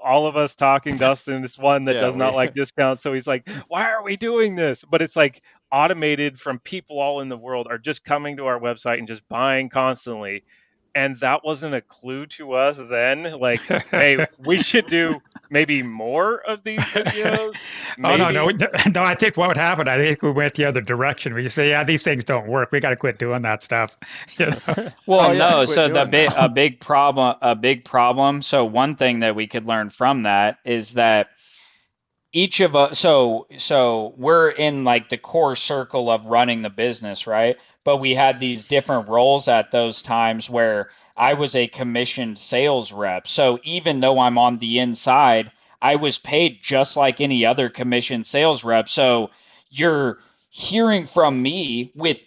all of us talking. Dustin, this one that yeah, does not like discounts, so he's like, why are we doing this? But it's like automated from people all in the world are just coming to our website and just buying constantly. And that wasn't a clue to us then, like, hey, we should do maybe more of these videos. Oh, no, no, Maybe. no. I think what would happen, I think we went the other direction. We say, yeah, these things don't work. We got to quit doing that stuff. You know? Well, oh yeah, no. quit So doing that. a big problem. So one thing that we could learn from that is that each of us, so we're in like the core circle of running the business, right? But we had these different roles at those times where I was a commissioned sales rep. So even though I'm on the inside, I was paid just like any other commissioned sales rep. So you're hearing from me with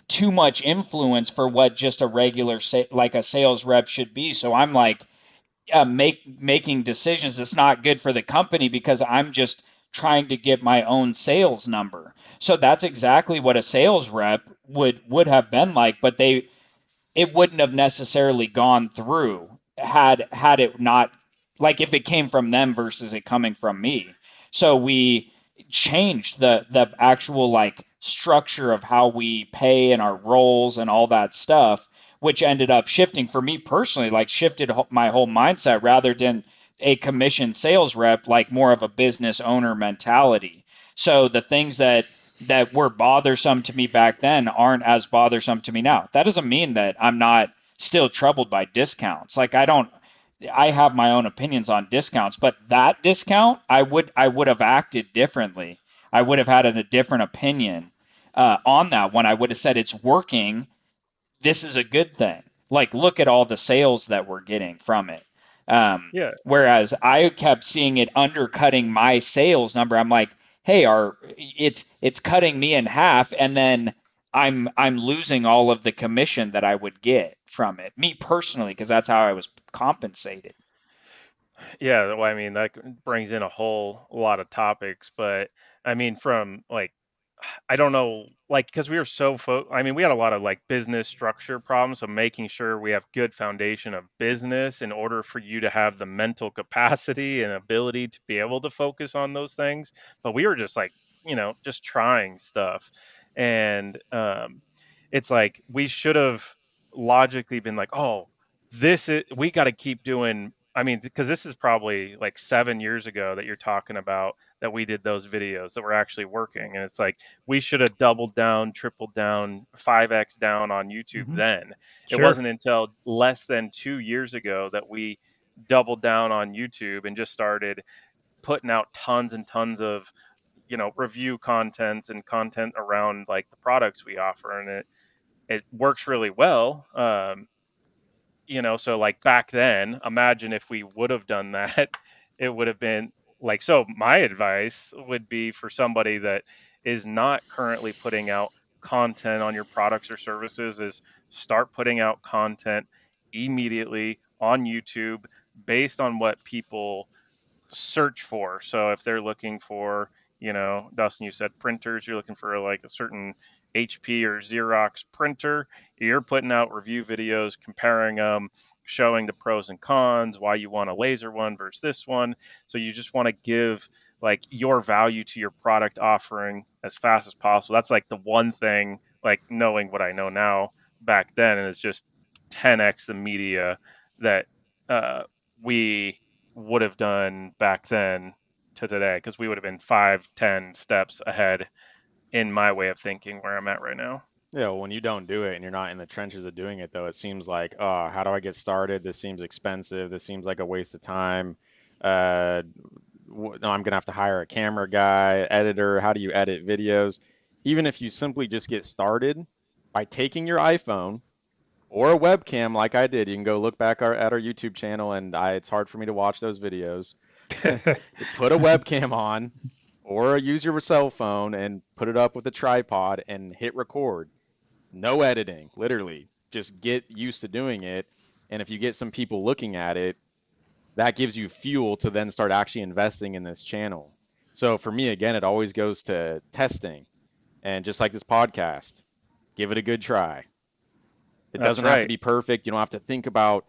too much influence for what just a regular like a sales rep should be. So I'm like making decisions that's not good for the company because I'm just trying to get my own sales number. So that's exactly what a sales rep would have been like, but it wouldn't have necessarily gone through had it not, like if it came from them versus it coming from me. So we changed the actual like structure of how we pay and our roles and all that stuff, which ended up shifting for me personally, like shifted my whole mindset rather than a commission sales rep, like more of a business owner mentality. So the things that were bothersome to me back then aren't as bothersome to me now. That doesn't mean that I'm not still troubled by discounts. Like I have my own opinions on discounts, but that discount I would have acted differently. I would have had a different opinion on that one. I would have said it's working. This is a good thing. Like look at all the sales that we're getting from it. Yeah. Whereas I kept seeing it undercutting my sales number. I'm like, hey, it's cutting me in half, and then I'm losing all of the commission that I would get from it, me personally, because that's how I was compensated. Yeah, well, I mean, that brings in a whole lot of topics, but I mean, from like, I don't know, like, because we were so I mean, we had a lot of like business structure problems, so making sure we have good foundation of business in order for you to have the mental capacity and ability to be able to focus on those things. But we were just like, just trying stuff, and it's like we should have logically been like, oh, we got to keep doing. I mean, because this is probably like 7 years ago that you're talking about that we did those videos that were actually working. And it's like we should have doubled down, tripled down, 5x down on YouTube Mhm. then. It Sure. wasn't until less than 2 years ago that we doubled down on YouTube and just started putting out tons and tons of, review content and content around like the products we offer. And it works really well. So like back then, imagine if we would have done that, it would have been like, so my advice would be for somebody that is not currently putting out content on your products or services is start putting out content immediately on YouTube based on what people search for. So if they're looking for, Dustin, you said printers, you're looking for like a certain HP or Xerox printer, you're putting out review videos, comparing them, showing the pros and cons, why you want a laser one versus this one. So you just want to give like your value to your product offering as fast as possible. That's like the one thing, like knowing what I know now back then, and it's just 10x the media that we would have done back then to today, because we would have been 5, 10 steps ahead in my way of thinking where I'm at right now. Yeah, well, when you don't do it and you're not in the trenches of doing it, though, it seems like, oh, how do I get started? This seems expensive. This seems like a waste of time. Uh, no, I'm gonna have to hire a camera guy, editor. How do you edit videos? Even if you simply just get started by taking your iPhone or a webcam, like I did, you can go look back at our YouTube channel, and it's hard for me to watch those videos. Put a webcam on, or use your cell phone and put it up with a tripod and hit record. No editing, literally. Just get used to doing it. And if you get some people looking at it, that gives you fuel to then start actually investing in this channel. So for me, again, it always goes to testing. And just like this podcast, give it a good try. It That's doesn't have to right. be perfect. You don't have to think about,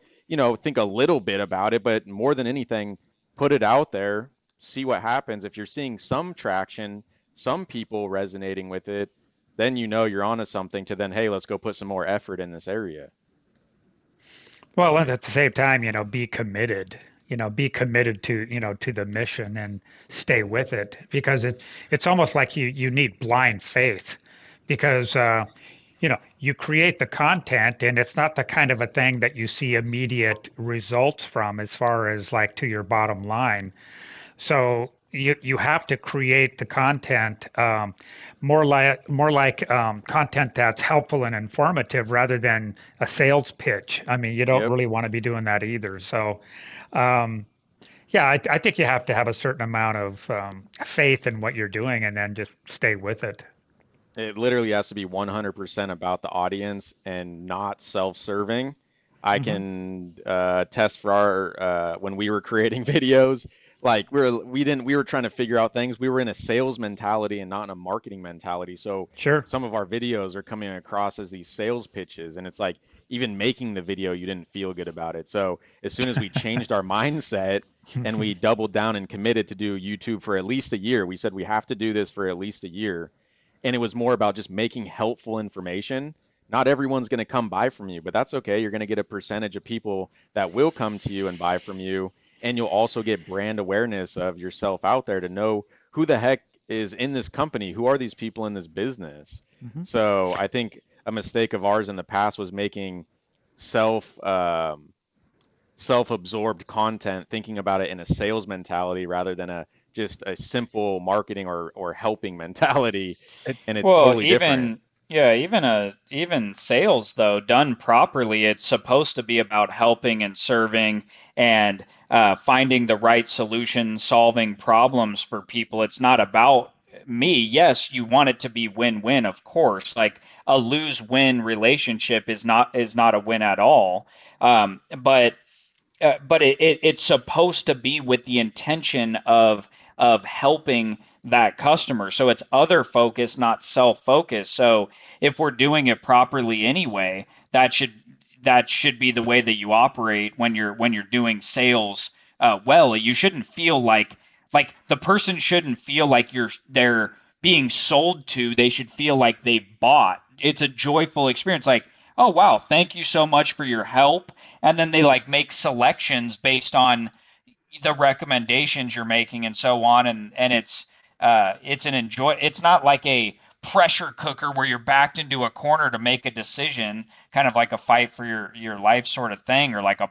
think a little bit about it, but more than anything, put it out there, see what happens. If you're seeing some traction, some people resonating with it, then you're onto something to then, hey, let's go put some more effort in this area. Well, and at the same time, be committed. Be committed to, to the mission and stay with it because it's almost like you need blind faith because you create the content and it's not the kind of a thing that you see immediate results from as far as like to your bottom line. So you have to create the content more like content that's helpful and informative rather than a sales pitch. I mean, you don't Yep. really want to be doing that either. So, um, yeah, I think you have to have a certain amount of faith in what you're doing and then just stay with it. It literally has to be 100% about the audience and not self-serving. I Hmm. can test for our when we were creating videos, like we were trying to figure out things. We were in a sales mentality and not in a marketing mentality. So Sure. some of our videos are coming across as these sales pitches, and it's like even making the video, you didn't feel good about it. So as soon as we changed our mindset and we doubled down and committed to do YouTube for at least a year, we said we have to do this for at least a year, and it was more about just making helpful information. Not everyone's going to come buy from you, but that's okay. You're going to get a percentage of people that will come to you and buy from you, and you'll also get brand awareness of yourself out there to know who the heck is in this company, who are these people in this business. Hmm. So I think a mistake of ours in the past was making self self-absorbed content, thinking about it in a sales mentality rather than a just a simple marketing or helping mentality, It, and it's Well, totally different. even yeah, even sales though done properly, it's supposed to be about helping and serving and finding the right solution, solving problems for people. It's not about me. Yes, you want it to be win-win, of course. Like a lose-win relationship is not a win at all. But it's supposed to be with the intention of helping that customer. So it's other focus, not self focus. So if we're doing it properly anyway, that should be the way that you operate when you're doing sales well. You shouldn't feel like the person shouldn't feel like they're being sold to. They should feel like they bought. It's a joyful experience. Like, oh wow, thank you so much for your help, and then they like make selections based on the recommendations you're making and so on, and it's not like a pressure cooker where you're backed into a corner to make a decision, kind of like a fight for your life sort of thing, or like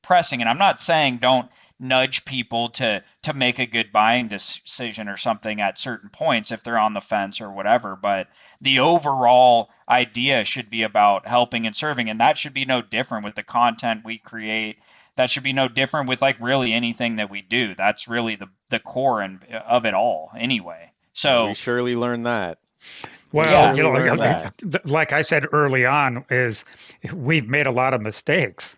pressing. And I'm not saying don't nudge people to make a good buying decision or something at certain points if they're on the fence or whatever, but the overall idea should be about helping and serving, and that should be no different with the content we create. That should be no different with like really anything that we do. That's really the core of it all anyway. And we So surely learned that. We Well, yeah, surely learned that. like I said early on, is we've made a lot of mistakes.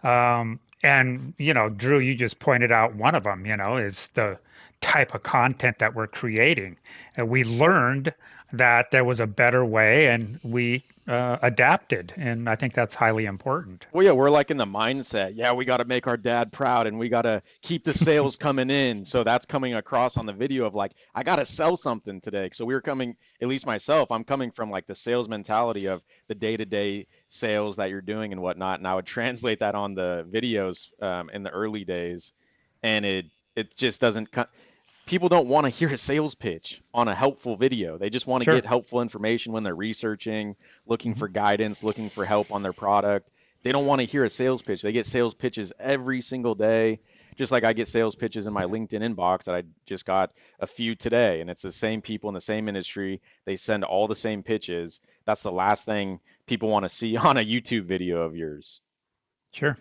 And, Drew, you just pointed out one of them, is the type of content that we're creating. And we learned that there was a better way and we adapted. And I think that's highly important. Well, yeah, we're like in the mindset. Yeah, we got to make our dad proud and we got to keep the sales coming in. So that's coming across on the video of like, I got to sell something today. So we're coming, at least myself, I'm coming from like the sales mentality of the day-to-day sales that you're doing and whatnot. And I would translate that on the videos in the early days. And it just doesn't people don't want to hear a sales pitch on a helpful video. They just want to get helpful information when they're researching, looking for guidance, looking for help on their product. They don't want to hear a sales pitch. They get sales pitches every single day, just like I get sales pitches in my LinkedIn inbox that I just got a few today. And it's the same people in the same industry. They send all the same pitches. That's the last thing people want to see on a YouTube video of yours. Sure.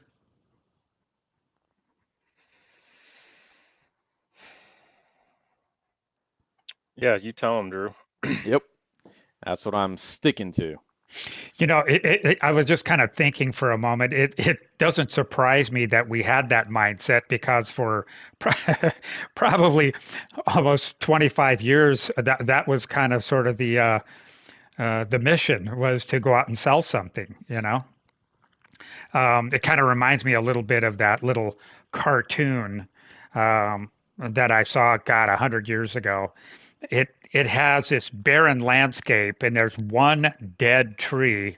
Yeah, you tell them, Drew. Yep. That's what I'm sticking to. You know, I was just kind of thinking for a moment. It doesn't surprise me that we had that mindset, because for probably almost 25 years, that was kind of sort of the mission, was to go out and sell something. You know, it kind of reminds me a little bit of that little cartoon that I saw, God, 100 years ago. It has this barren landscape, and there's one dead tree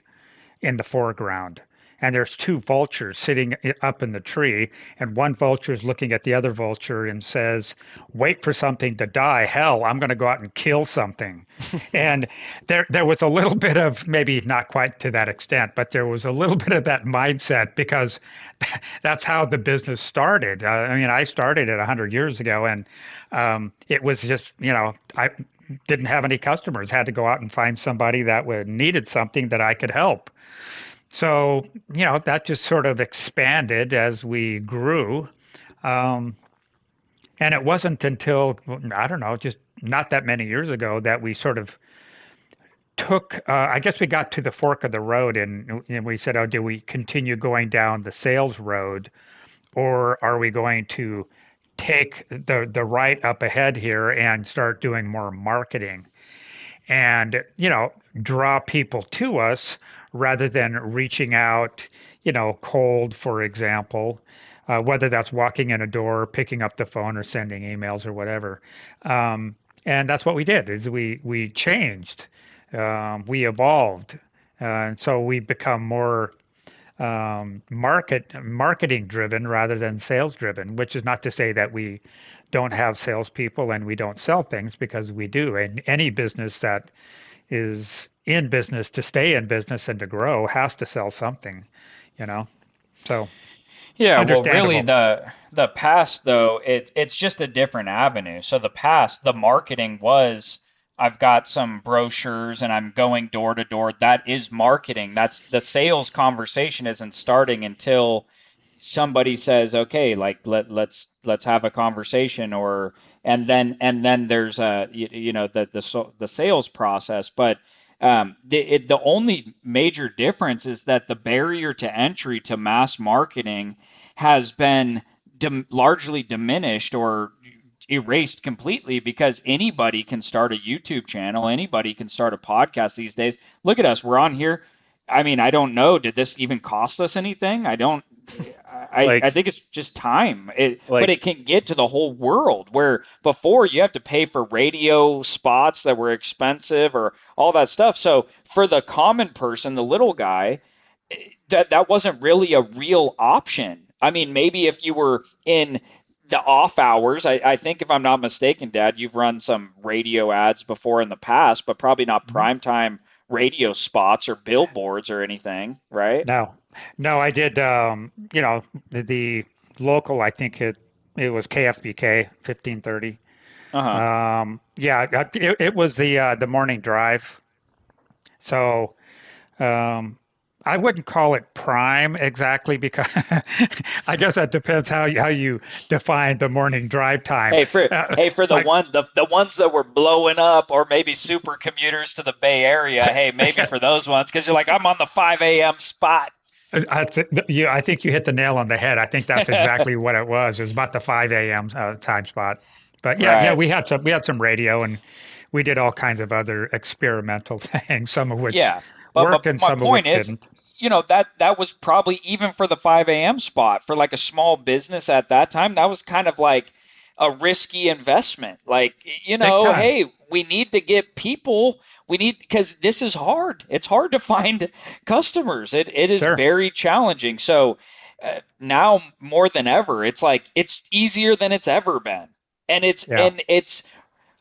in the foreground, and there's two vultures sitting up in the tree, and one vulture is looking at the other vulture and says, "Wait for something to die. Hell, I'm going to go out and kill something." And there was a little bit of, maybe not quite to that extent, but there was a little bit of that mindset, because that's how the business started. I mean, I started it 100 years ago, and it was just, you know, I didn't have any customers, had to go out and find somebody that needed something that I could help. So, you know, that just sort of expanded as we grew. And it wasn't until, I don't know, just not that many years ago that we sort of took, I guess we got to the fork of the road, and we said, oh, do we continue going down the sales road, or are we going to take the right up ahead here and start doing more marketing and, you know, draw people to us rather than reaching out, you know, cold, for example, whether that's walking in a door, picking up the phone, or sending emails or whatever. And that's what we did, is we changed, we evolved. And so we become more marketing driven rather than sales driven, which is not to say that we don't have salespeople and we don't sell things, because we do. And any business that is in business to stay in business and to grow has to sell something, you know. So yeah, well, really the past, though, it's just a different avenue. So the past, the marketing was, I've got some brochures and I'm going door to door. That is marketing. That's the sales conversation isn't starting until somebody says, okay, like let's have a conversation, or and then there's the sales process. But the only major difference is that the barrier to entry to mass marketing has been largely diminished or erased completely, because anybody can start a YouTube channel, anybody can start a podcast these days. Look at us, we're on here. I mean, I don't know, did this even cost us anything? I think it's just time. But it can get to the whole world, where before you have to pay for radio spots that were expensive or all that stuff. So for the common person, the little guy, that wasn't really a real option. I mean, maybe if you were in the off hours, I think, if I'm not mistaken, Dad, you've run some radio ads before in the past, but probably not primetime radio spots or billboards or anything, right? No, I did. You know, the local, I think it was KFBK 1530. Yeah, it was the morning drive. So I wouldn't call it prime exactly, because I guess that depends how you define the morning drive time. Hey, for the ones that were blowing up, or maybe super commuters to the Bay Area. Hey, maybe for those ones, because you're like, I'm on the 5 a.m. spot. I think you hit the nail on the head. I think that's exactly what it was. It was about the 5 a.m. Time spot. But yeah, we had some radio, and we did all kinds of other experimental things, some of which worked and some of which didn't. You know, that was probably, even for the 5 a.m. spot, for like a small business at that time, that was kind of like a risky investment. Like, you know, hey, we need to get people. Because this is hard. It's hard to find customers. It is very challenging. So now more than ever, it's like, it's easier than it's ever been. And it's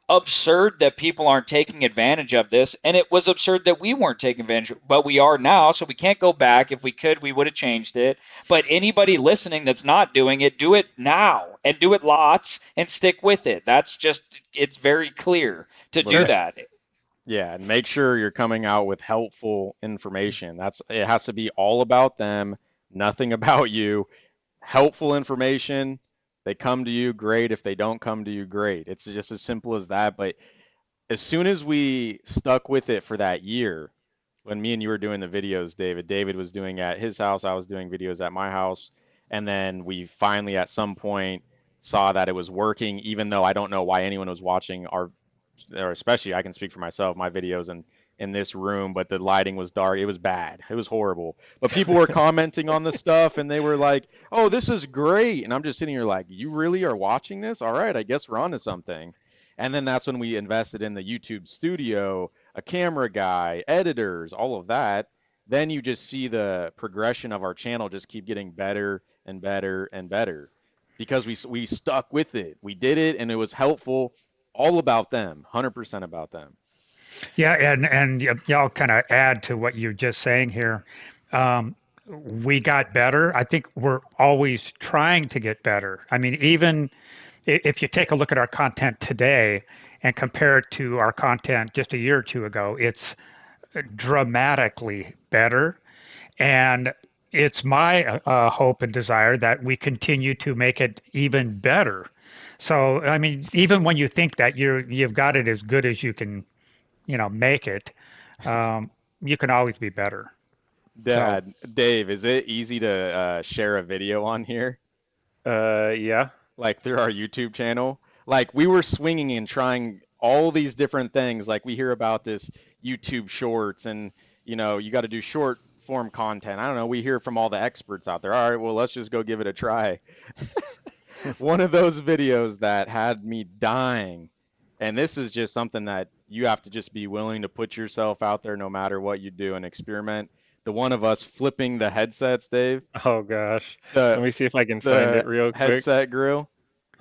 absurd that people aren't taking advantage of this, and it was absurd that we weren't taking advantage, but we are now, so we can't go back. If we could, we would have changed it. But anybody listening that's not doing it, do it now, and do it lots, and stick with it. That's just, it's very clear to do that. Yeah, and make sure you're coming out with helpful information. It has to be all about them, nothing about you. Helpful information. They come to you, great. If they don't come to you, great. It's just as simple as that. But as soon as we stuck with it for that year, when me and you were doing the videos, David was doing at his house, I was doing videos at my house, and then we finally at some point saw that it was working, even though I don't know why anyone was watching or especially I can speak for myself, my videos in this room, but the lighting was dark. It was bad. It was horrible. But people were commenting on the stuff, and they were like, oh, this is great. And I'm just sitting here like, you really are watching this? All right, I guess we're on to something. And then that's when we invested in the YouTube studio, a camera guy, editors, all of that. Then you just see the progression of our channel just keep getting better and better and better because we stuck with it. We did it, and it was helpful. All about them, 100% about them. Yeah, and y'all kind of add to what you're just saying here. We got better. I think we're always trying to get better. I mean, even if you take a look at our content today and compare it to our content just a year or two ago, it's dramatically better. And it's my hope and desire that we continue to make it even better. So, I mean, even when you think that you've got it as good as you can, make it, you can always be better. Dave, is it easy to share a video on here? Yeah. Like through our YouTube channel? Like we were swinging and trying all these different things. Like we hear about this YouTube shorts and, you got to do short form content. I don't know. We hear from all the experts out there. All right, well, let's just go give it a try. One of those videos that had me dying, and this is just something that you have to just be willing to put yourself out there no matter what you do and experiment. The one of us flipping the headsets, Dave. Oh gosh. Let me see if I can find it real quick. Headset grill.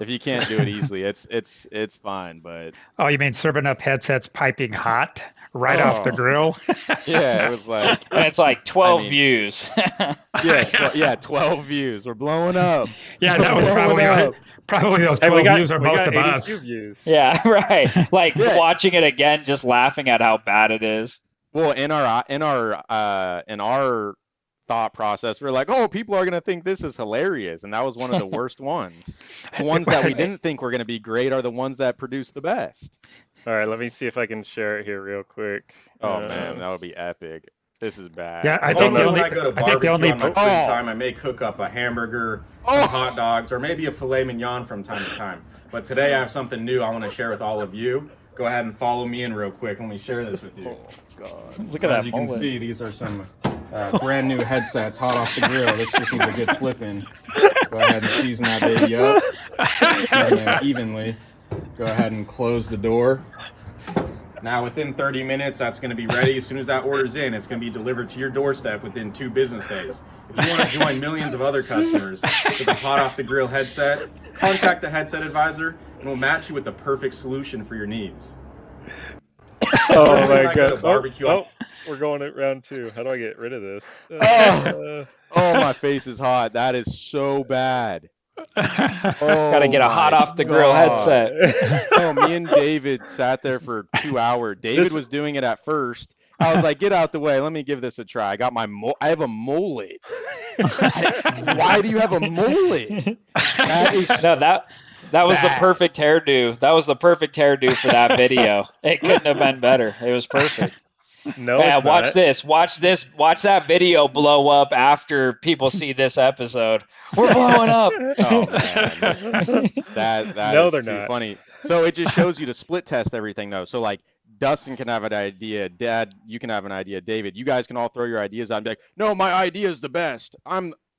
If you can't do it easily, it's fine, but Oh, you mean serving up headsets piping hot right off the grill? Yeah, it was like and it's like 12 views. yeah, 12 views. We're blowing up. Yeah, that was probably those 12 views are most of us. Views. Yeah, right. Like watching it again, just laughing at how bad it is. Well, in our thought process, we're like, oh, people are gonna think this is hilarious, and that was one of the worst ones. The ones that we didn't think were gonna be great are the ones that produce the best. All right, let me see if I can share it here real quick. Oh man, that would be epic. This is bad. Yeah, I think when I go to barbecue on my free time, I may cook up a hamburger, some hot dogs, or maybe a filet mignon from time to time. But today I have something new I want to share with all of you. Go ahead and follow me in real quick. Let me share this with you. Oh, God. Look at that. As As you can see, these are some brand new headsets hot off the grill. This just needs a good flipping. Go ahead and season that baby up. Season it evenly. Go ahead and close the door. Now, within 30 minutes, that's going to be ready. As soon as that order's in, it's going to be delivered to your doorstep within 2 business days. If you want to join millions of other customers with a hot off the grill headset, contact a headset advisor, and we'll match you with the perfect solution for your needs. Oh my God! We're going at round 2. How do I get rid of this? Oh, my face is hot. That is so bad. Gotta get a hot off the grill headset. Oh, me and David sat there for 2 hours. David was doing it at first. I was like, get out the way. Let me give this a try. I got I have a mullet. Why do you have a mullet? That is that was the perfect hairdo. That was the perfect hairdo for that video. It couldn't have been better. It was perfect. No, yeah, watch this. Watch that video blow up after people see this episode. We're blowing up. Oh man, that no, is they're too not. funny. So it just shows you to split test everything though. So like Dustin can have an idea, Dad, you can have an idea, David, you guys can all throw your ideas out and be like, no, my idea is the best.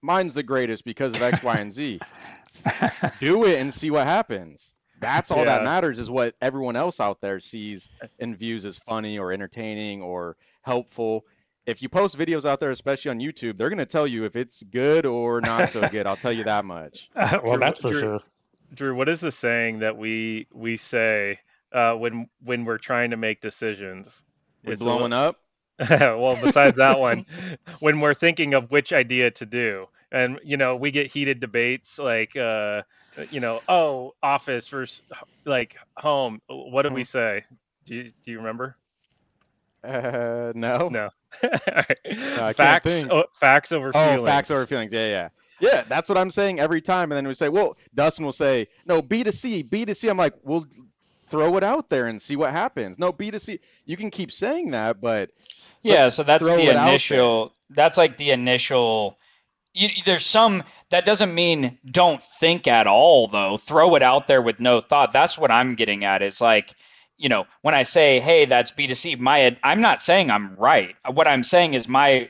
Mine's the greatest because of X, Y, and Z. Do it and see what happens. That's all that matters is what everyone else out there sees and views as funny or entertaining or helpful. If you post videos out there, especially on YouTube, they're going to tell you if it's good or not so good. I'll tell you that much. Well, that's for sure. Drew, what is the saying that we say when we're trying to make decisions? We It's blowing up? well, besides that one, when we're thinking of which idea to do, and we get heated debates like oh, office versus like home. What did we say? Do you remember? No. No. All right. No, I can't think. Facts over Oh, feelings. facts over feelings. Yeah. Yeah, that's what I'm saying every time. And then we say, well, Dustin will say, no, B2C. I'm like, well, throw it out there and see what happens. No, B2C. You can keep saying that, but Yeah, so that's throw the it out there. initial, that's like the initial, there's some, that doesn't mean don't think at all, though. Throw it out there with no thought. That's what I'm getting at is like, when I say, hey, that's B2C, I'm not saying I'm right. What I'm saying is my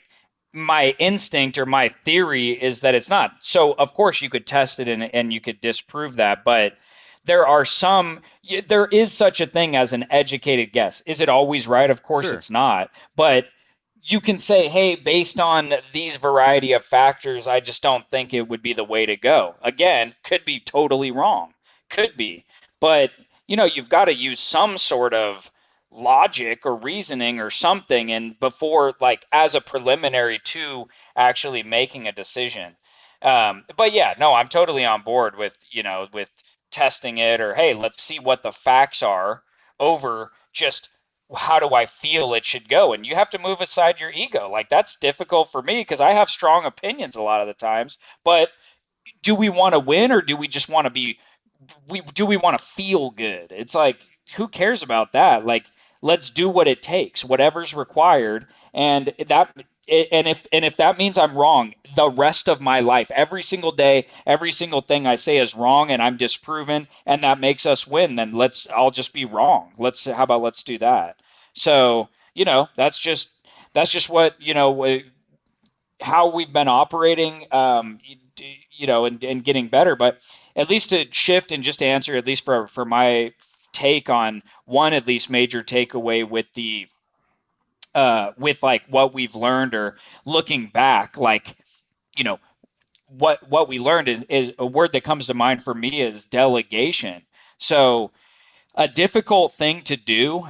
instinct or my theory is that it's not. So of course you could test it and you could disprove that, but there is such a thing as an educated guess. Is it always right? Of course Sure. it's not. But you can say, hey, based on these variety of factors, I just don't think it would be the way to go. Again, could be totally wrong. Could be. But, you've got to use some sort of logic or reasoning or something and before like as a preliminary to actually making a decision. But yeah, no, I'm totally on board with, with testing it or hey, let's see what the facts are over just how do I feel it should go? And you have to move aside your ego. Like that's difficult for me because I have strong opinions a lot of the times. But do we want to win or do we just want to do we want to feel good? It's like who cares about that? Like let's do what it takes, whatever's required, and if that means I'm wrong the rest of my life, every single day, every single thing I say is wrong and I'm disproven and that makes us win, then I'll just be wrong. How about let's do that? So, that's just what, how we've been operating, and getting better. But at least to shift and just to answer, at least for my take on one, at least major takeaway with like what we've learned or looking back, like, you know, what we learned is a word that comes to mind for me is delegation. So a difficult thing to do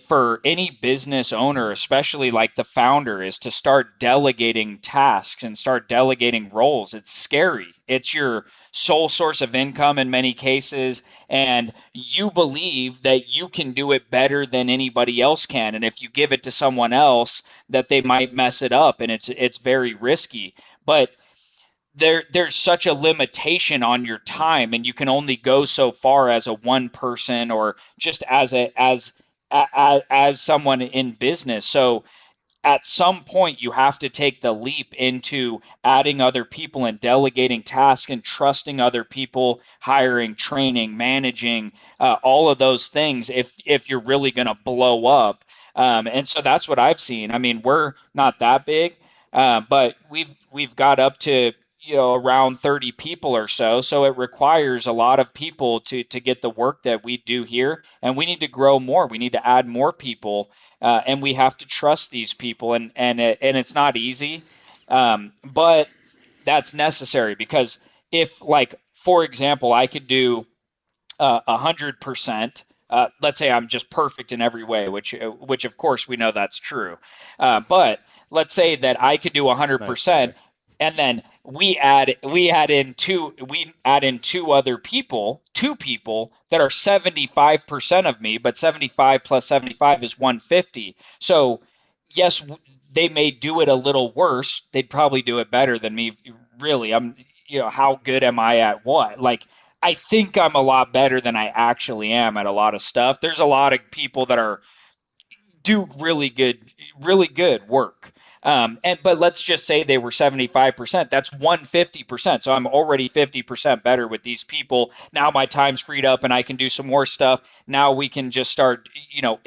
for any business owner, especially like the founder, is to start delegating tasks and start delegating roles. It's scary. It's your sole source of income in many cases, and you believe that you can do it better than anybody else can. And if you give it to someone else, that they might mess it up, and it's very risky. But there's such a limitation on your time and you can only go so far as a one person or just as someone in business. So at some point you have to take the leap into adding other people and delegating tasks and trusting other people, hiring, training, managing, all of those things if you're really going to blow up. And so that's what I've seen. I mean, we're not that big, but we've got up to around 30 people or so. So it requires a lot of people to get the work that we do here, and we need to grow more. We need to add more people, and we have to trust these people, and it's not easy, but that's necessary because if, like, for example, I could do 100%. Let's say I'm just perfect in every way, which of course we know that's true. But let's say that I could do 100%, and then we add in two other people, two people that are 75% of me, but 75 plus 75 is 150. So yes, they may do it a little worse. They'd probably do it better than me. Really, how good am I at what? Like, I think I'm a lot better than I actually am at a lot of stuff. There's a lot of people that do really good work. But let's just say they were 75%. That's 150%. So I'm already 50% better with these people. Now my time's freed up and I can do some more stuff. Now we can just start,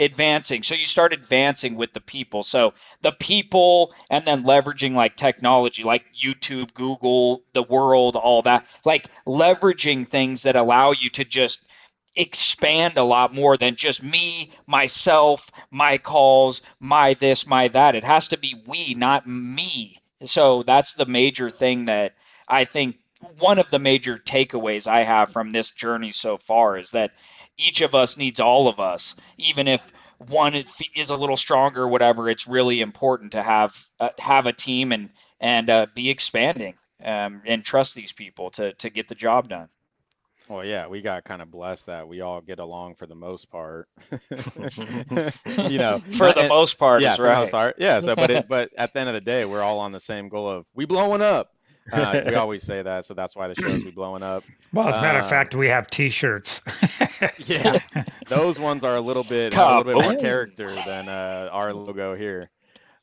advancing. So you start advancing with the people. So the people, and then leveraging like technology, like YouTube, Google, the world, all that, like leveraging things that allow you to just expand a lot more than just me, myself, my calls, my this, my that. It has to be we, not me. So that's the major thing that I think one of the major takeaways I have from this journey so far is that each of us needs all of us, even if one is a little stronger or whatever. It's really important to have a team and be expanding, and trust these people to get the job done. Well, yeah, we got kind of blessed that we all get along for the most part. For the most part, yeah, is for the right. most part, yeah. So, but at the end of the day, we're all on the same goal of we blowing up. We always say that, so that's why the show's we blowing up. Well, as a matter of fact, we have T-shirts. Yeah, those ones are have a little bit more character than our logo here.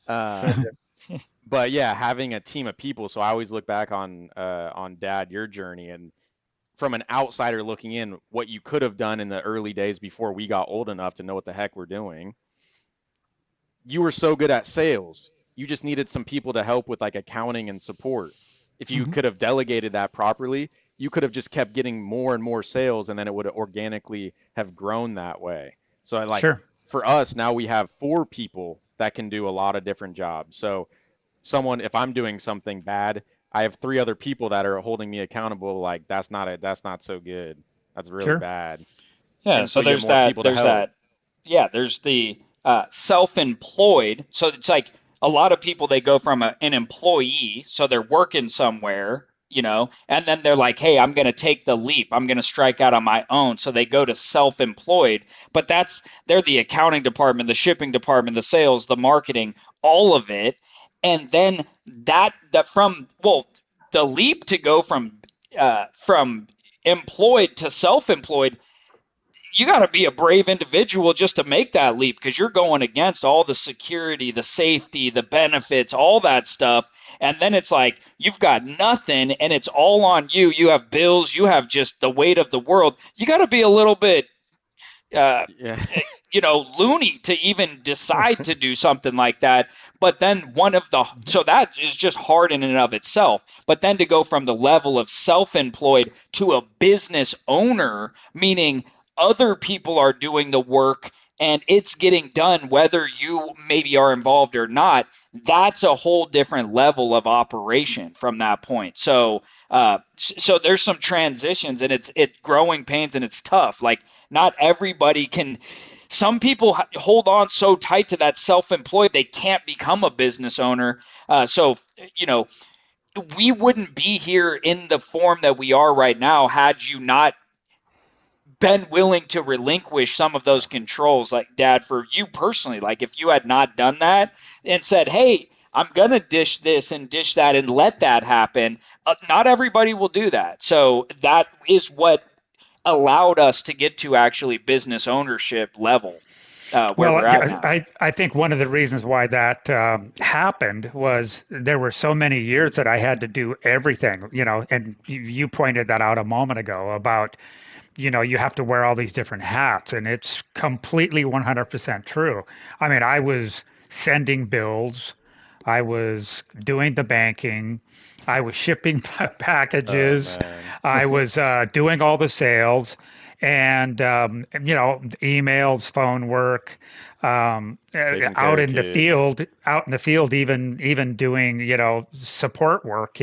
But yeah, having a team of people. So I always look back on Dad, your journey, and from an outsider looking in, what you could have done in the early days before we got old enough to know what the heck we're doing. You were so good at sales. You just needed some people to help with like accounting and support. If you could have delegated that properly, you could have just kept getting more and more sales, and then it would organically have grown that way. So for us, now we have 4 people that can do a lot of different jobs. So if I'm doing something bad, I have 3 other people that are holding me accountable. Like that's not so good. That's really bad. Yeah. And so there's that. Yeah. There's the self-employed. So it's like a lot of people, they go from an employee, so they're working somewhere, and then they're like, hey, I'm going to take the leap. I'm going to strike out on my own. So they go to self-employed, but they're the accounting department, the shipping department, the sales, the marketing, all of it. And then the leap to go from employed to self-employed, you got to be a brave individual just to make that leap, because you're going against all the security, the safety, the benefits, all that stuff. And then it's like you've got nothing and it's all on you. You have bills, you have just the weight of the world. You got to be a little bit loony to even decide to do something like that. But then so that is just hard in and of itself. But then to go from the level of self-employed to a business owner, meaning other people are doing the work and it's getting done whether you maybe are involved or not, that's a whole different level of operation from that point. So there's some transitions, and it's growing pains, and it's tough. Like not everybody can. Some people hold on so tight to that self-employed they can't become a business owner. We wouldn't be here in the form that we are right now had you not been willing to relinquish some of those controls. Like Dad, for you personally, like if you had not done that and said, hey, I'm going to dish this and dish that and let that happen, not everybody will do that. So that is what allowed us to get to actually business ownership level. We're at now. I think one of the reasons why that happened was there were so many years that I had to do everything, and you pointed that out a moment ago about, you have to wear all these different hats, and it's completely 100% true. I mean, I was sending bills, I was doing the banking, I was shipping packages, I was doing all the sales, and emails, phone work, out in the field, even doing support work.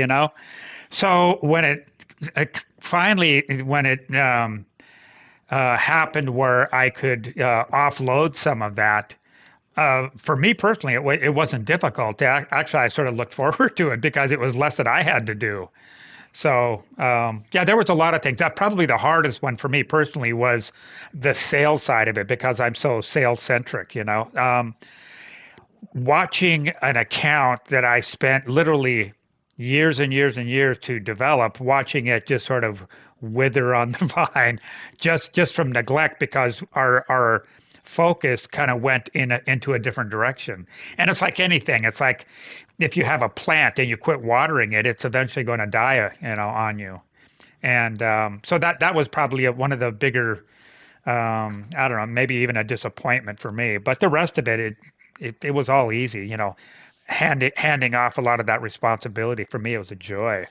So when it happened where I could offload some of that. For me personally, it wasn't difficult. Actually, I sort of looked forward to it because it was less that I had to do. So there was a lot of things. That probably the hardest one for me personally was the sales side of it, because I'm so sales centric. Watching an account that I spent literally years and years and years to develop, watching it just sort of wither on the vine, just from neglect, because our focus kind of went into a different direction. And it's like anything. It's like if you have a plant and you quit watering it, it's eventually going to die, on you. And so that was probably one of the bigger, I don't know, maybe even a disappointment for me. But the rest of it was all easy, handing off a lot of that responsibility for me, it was a joy.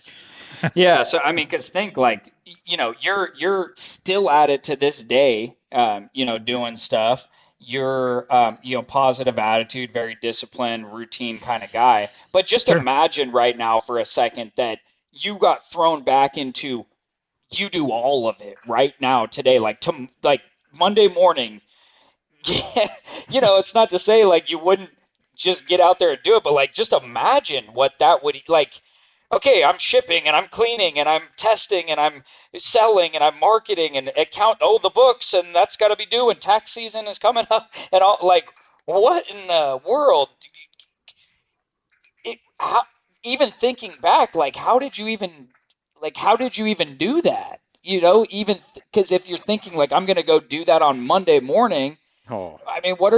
Yeah. So, I mean, because think like, you're still at it to this day, doing stuff. You're, positive attitude, very disciplined, routine kind of guy. But just imagine right now for a second that you got thrown back into, you do all of it right now today, like Monday morning. Yeah, it's not to say like you wouldn't just get out there and do it, but like just imagine what that would like. Okay, I'm shipping and I'm cleaning and I'm testing and I'm selling and I'm marketing and account the books, and that's got to be due, and tax season is coming up and all. Like, what in the world? How, even thinking back, like how did you even do that? Even because if you're thinking like I'm gonna go do that on Monday morning, Oh, I mean, what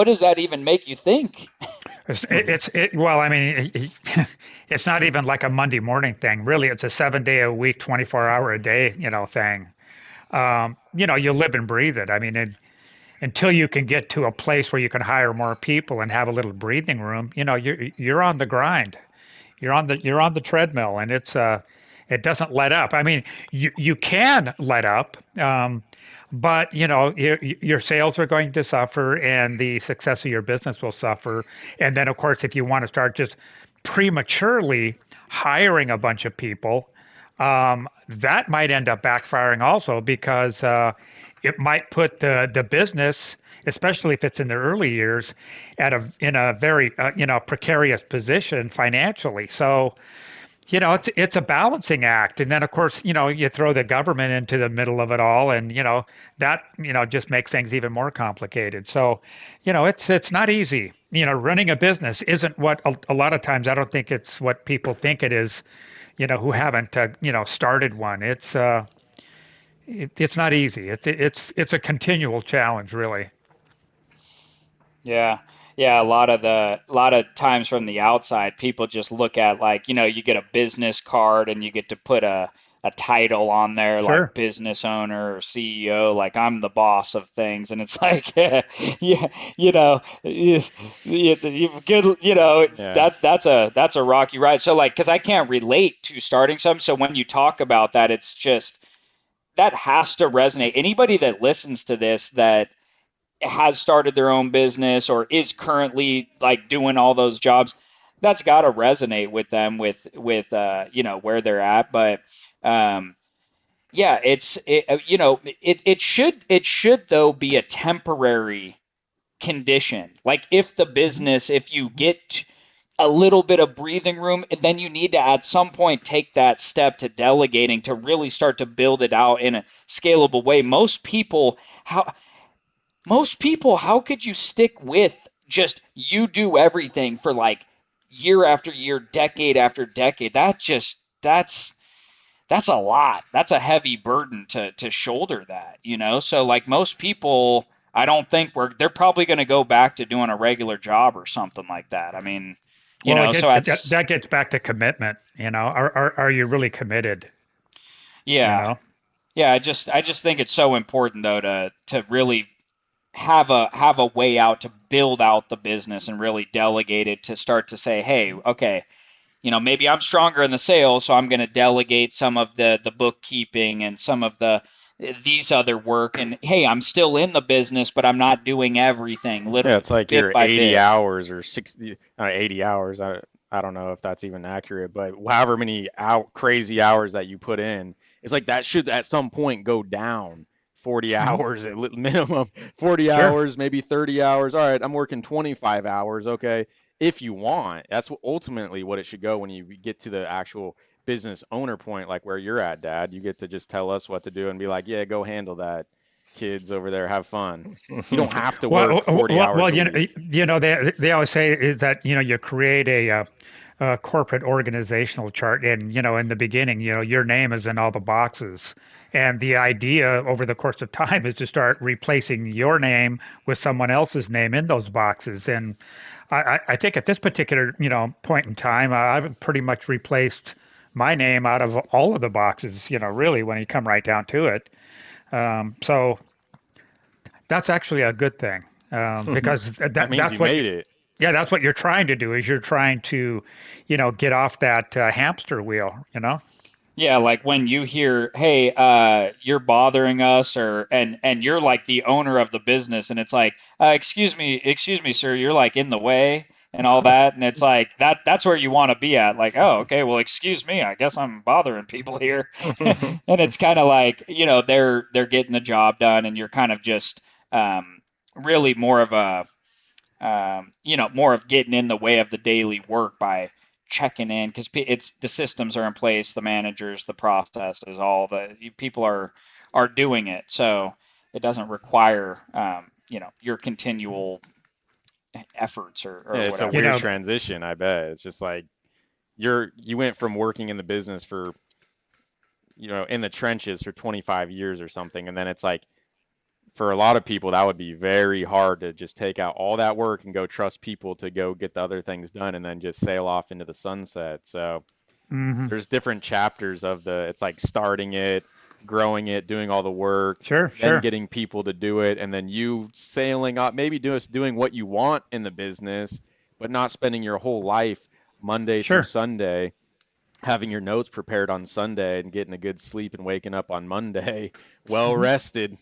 does that even make you think? Well, I mean, it's not even like a Monday morning thing. Really, it's a 7 day a week, 24 hour a day, thing. You live and breathe it. I mean, until you can get to a place where you can hire more people and have a little breathing room, you're on the grind. You're on the treadmill, and it doesn't let up. I mean, you can let up, but your sales are going to suffer, and the success of your business will suffer. And then, of course, if you want to start just prematurely hiring a bunch of people, that might end up backfiring also, because it might put the business, especially if it's in the early years, in a very precarious position financially. So it's a balancing act. And then, of course, you throw the government into the middle of it all, and that just makes things even more complicated. So it's not easy. Running a business isn't what a lot of times, I don't think it's what people think it is, who haven't started one. It's not easy. It's a continual challenge, really. Yeah. Yeah, a lot of times from the outside, people just look at like, you get a business card and you get to put a title on there Sure. like business owner or CEO, like I'm the boss of things. And it's like, yeah, good, yeah. that's a rocky ride. So like, cause I can't relate to starting some. So when you talk about that, it's just, that has to resonate. Anybody that listens to this that has started their own business or is currently like doing all those jobs, that's got to resonate with them with where they're at. But um yeah, it should though be a temporary condition. Like if the Mhm. business, if you get a little bit of breathing room, and then you need to at some point take that step to delegating to really start to build it out in a scalable way. How could you stick with just you do everything for like year after year, decade after decade? That's a lot. That's a heavy burden to shoulder that. So like most people, I don't think they're probably going to go back to doing a regular job or something like that. I mean, Well, so that's, that gets back to commitment. Are you really committed? You yeah. know? Yeah, I just think it's so important though to really have a way out to build out the business and really delegate it, to start to say, hey, okay, maybe I'm stronger in the sales, so I'm going to delegate some of the bookkeeping and some of these other work, and hey, I'm still in the business, but I'm not doing everything Yeah, little it's like bit your by 80 bit. hours or 60, 80 hours. I don't know if that's even accurate, but however many crazy hours that you put in, it's like that should at some point go down 40 Mhm. hours at minimum, 40 Sure. hours, maybe 30 hours. All right, I'm working 25 hours. Okay. If you want, that's ultimately what it should go when you get to the actual business owner point, like where you're at, Dad. You get to just tell us what to do and be like, yeah, go handle that. Kids over there, have fun. You don't have to Well, work 40 hours a you week. know they always say is that you create a corporate organizational chart, and in the beginning, your name is in all the boxes, and the idea over the course of time is to start replacing your name with someone else's name in those boxes. And I think at this particular point in time, I've pretty much replaced my name out of all of the boxes. Really, when you come right down to it. So that's actually a good thing, because That means that's you what made it. yeah, that's what you're trying to do, is you're trying to, get off that hamster wheel. Yeah, like when you hear, "Hey, you're bothering us," and you're like the owner of the business, and it's like, excuse me, sir, you're like in the way. and all that. And it's like that's where you want to be at. Like, oh, okay, well, excuse me, I guess I'm bothering people here. And it's kind of like, they're getting the job done, and you're kind of just really more of a more of getting in the way of the daily work by checking in, because it's the systems are in place, the managers, the processes, all the people are doing it, so it doesn't require your continual efforts or Yeah, it's whatever. a weird transition, I bet. It's just like you went from working in the business for in the trenches for 25 years or something, and then it's like, for a lot of people, that would be very hard to just take out all that work and go trust people to go get the other things done and then just sail off into the sunset. So there's different chapters of it's like starting it, growing it, doing all the work, then getting people to do it, and then you sailing up, maybe doing what you want in the business, but not spending your whole life Monday through Sunday, having your notes prepared on Sunday and getting a good sleep and waking up on Monday well rested.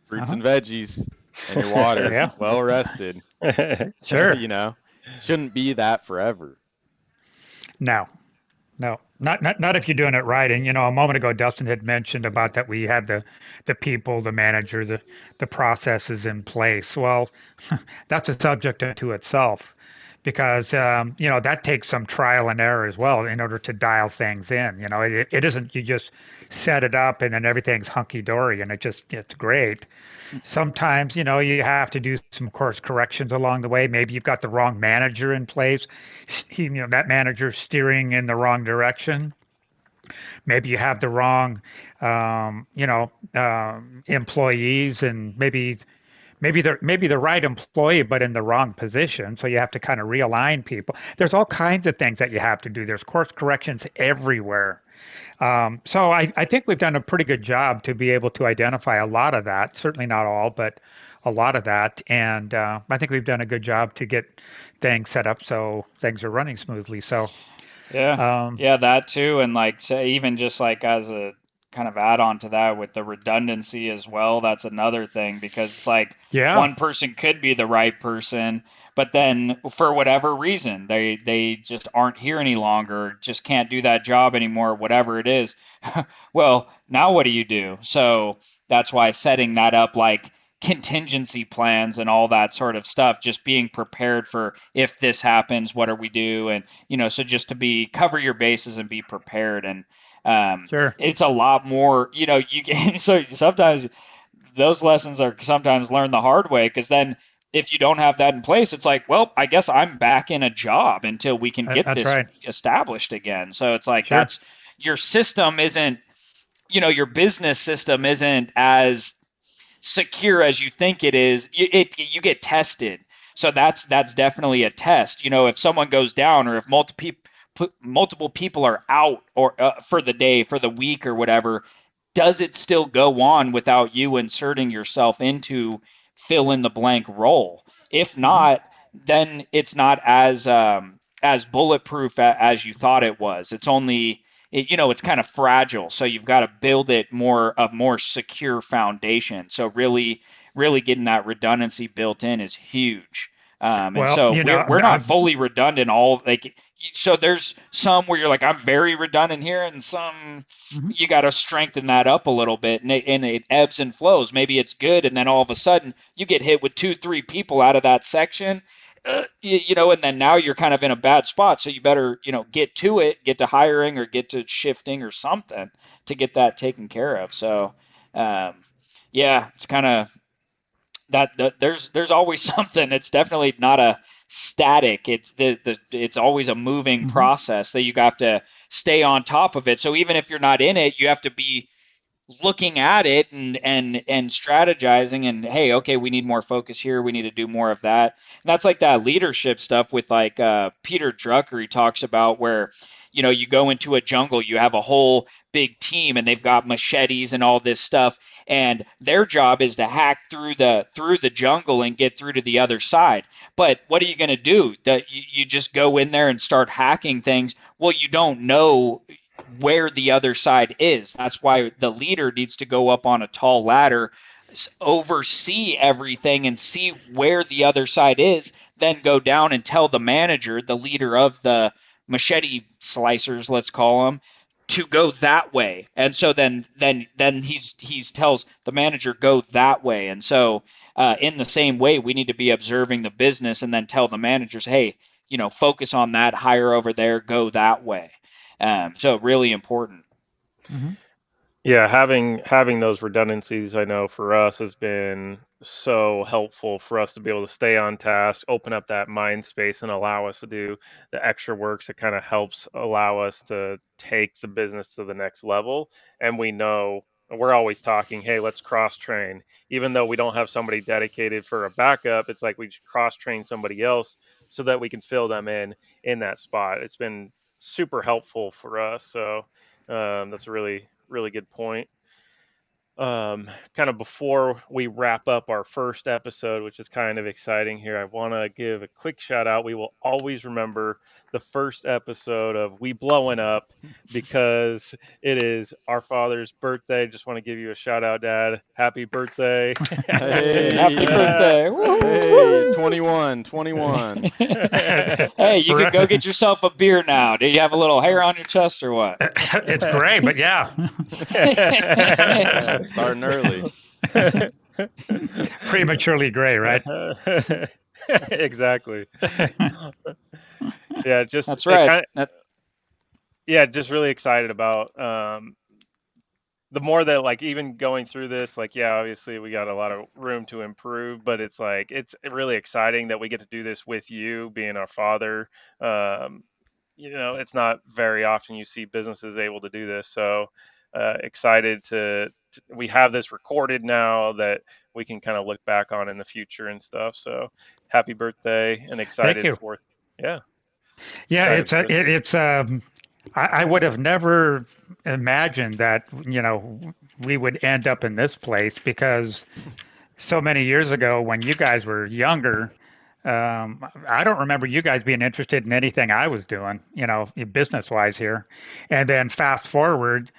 Fruits and veggies and your water, well rested. Shouldn't be that forever. No, not if you're doing it right. And a moment ago, Dustin had mentioned about that we have the people, the manager, the processes in place. Well, that's a subject unto itself, because that takes some trial and error as well in order to dial things in. It isn't you just set it up and then everything's hunky dory and it's great. Sometimes you have to do some course corrections along the way. Maybe you've got the wrong manager in place. That manager steering in the wrong direction. Maybe you have the wrong employees, and maybe the right employee, but in the wrong position. So you have to kind of realign people. There's all kinds of things that you have to do. There's course corrections everywhere. So I think we've done a pretty good job to be able to identify a lot of that. Certainly not all, but a lot of that. And I think we've done a good job to get things set up so things are running smoothly. So that too. And like, say, even just like as a kind of add on to that with the redundancy as well, that's another thing, because it's like one person could be the right person, but then for whatever reason they just aren't here any longer, just can't do that job anymore, whatever it is. Well, now what do you do? So that's why setting that up, like contingency plans and all that sort of stuff, just being prepared for if this happens, what do we do? And so just to cover your bases and be prepared. And it's a lot more, you can, so sometimes those lessons are sometimes learned the hard way, because then if you don't have that in place, it's like, well, I guess I'm back in a job until we can get this established again. So it's like, that's your system isn't, your business system isn't as secure as you think it is. You get tested. So that's definitely a test. If someone goes down, or if multiple people are out or for the day, for the week or whatever, does it still go on without you inserting yourself into fill in the blank role? If not, then it's not as bulletproof as you thought it was. It's only, it's kind of fragile. So you've got to build it a more secure foundation. So really getting that redundancy built in is huge. We're not fully redundant so there's some where you're like, I'm very redundant here, and some you got to strengthen that up a little bit, and it ebbs and flows. Maybe it's good, and then all of a sudden you get hit with 2-3 people out of that section, and then now you're kind of in a bad spot. So you better, get to hiring or get to shifting or something to get that taken care of. So, it's kind of that there's always something. It's definitely not a static. It's always a moving process that you have to stay on top of it. So even if you're not in it, you have to be looking at it and strategizing, and hey, okay, we need more focus here, we need to do more of that. And that's like that leadership stuff with like Peter Drucker. He talks about where you go into a jungle, you have a whole big team, and they've got machetes and all this stuff, and their job is to hack through the jungle and get through to the other side. But what are you going to do? That you just go in there and start hacking things? Well, you don't know where the other side is. That's why the leader needs to go up on a tall ladder, oversee everything, and see where the other side is. then go down and tell the manager, the leader of the machete slicers, let's call them, to go that way. And so then he's tells the manager, go that way. And so in the same way, we need to be observing the business and then tell the managers, hey, focus on that, hire over there, go that way. So really important. Mm-hmm. Yeah, having those redundancies, I know for us has been so helpful for us to be able to stay on task, open up that mind space, and allow us to do the extra work. So it kind of helps allow us to take the business to the next level. And we know we're always talking, hey, let's cross train. Even though we don't have somebody dedicated for a backup, it's like we cross train somebody else so that we can fill them in that spot. It's been super helpful for us. So that's a really good point. Kind of before we wrap up our first episode, which is kind of exciting here, I want to give a quick shout out. We will always remember the first episode of We Blowing Up because it is our father's birthday. Just want to give you a shout out, Dad. Happy birthday. Hey, Happy birthday. Hey, 21. Hey, you could go get yourself a beer now. Do you have a little hair on your chest or what? It's gray, but yeah. Starting early. Prematurely gray, right? Exactly. Yeah, just that's right. Yeah, just really excited about the more that, like, even going through this, like, yeah, obviously we got a lot of room to improve, but it's like it's really exciting that we get to do this with you, being our father. It's not very often you see businesses able to do this, so excited to we have this recorded now that we can kind of look back on in the future and stuff. So happy birthday, and excited for yeah. I would have never imagined that we would end up in this place, because so many years ago when you guys were younger, I don't remember you guys being interested in anything I was doing, business wise here. And then fast forward,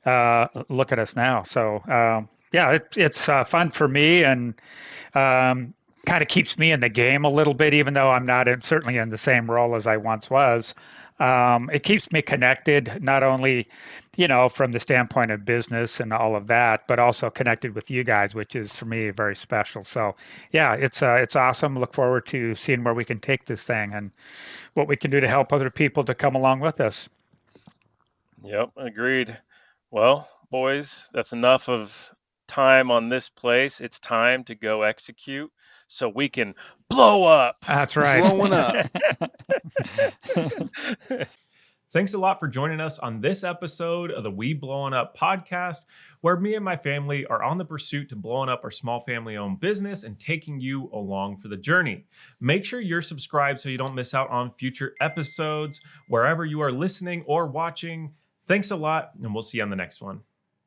look at us now. So it's fun for me, and kind of keeps me in the game a little bit, even though I'm not certainly in the same role as I once was. It keeps me connected, not only, from the standpoint of business and all of that, but also connected with you guys, which is for me very special. So yeah, it's awesome. Look forward to seeing where we can take this thing and what we can do to help other people to come along with us. Yep, agreed. Well, boys, that's enough of time on this place. It's time to go execute so we can blow up. That's right. Blowing up. Thanks a lot for joining us on this episode of the We Blowing Up podcast, where me and my family are on the pursuit to blowing up our small family-owned business and taking you along for the journey. Make sure you're subscribed so you don't miss out on future episodes wherever you are listening or watching. Thanks a lot, and we'll see you on the next one.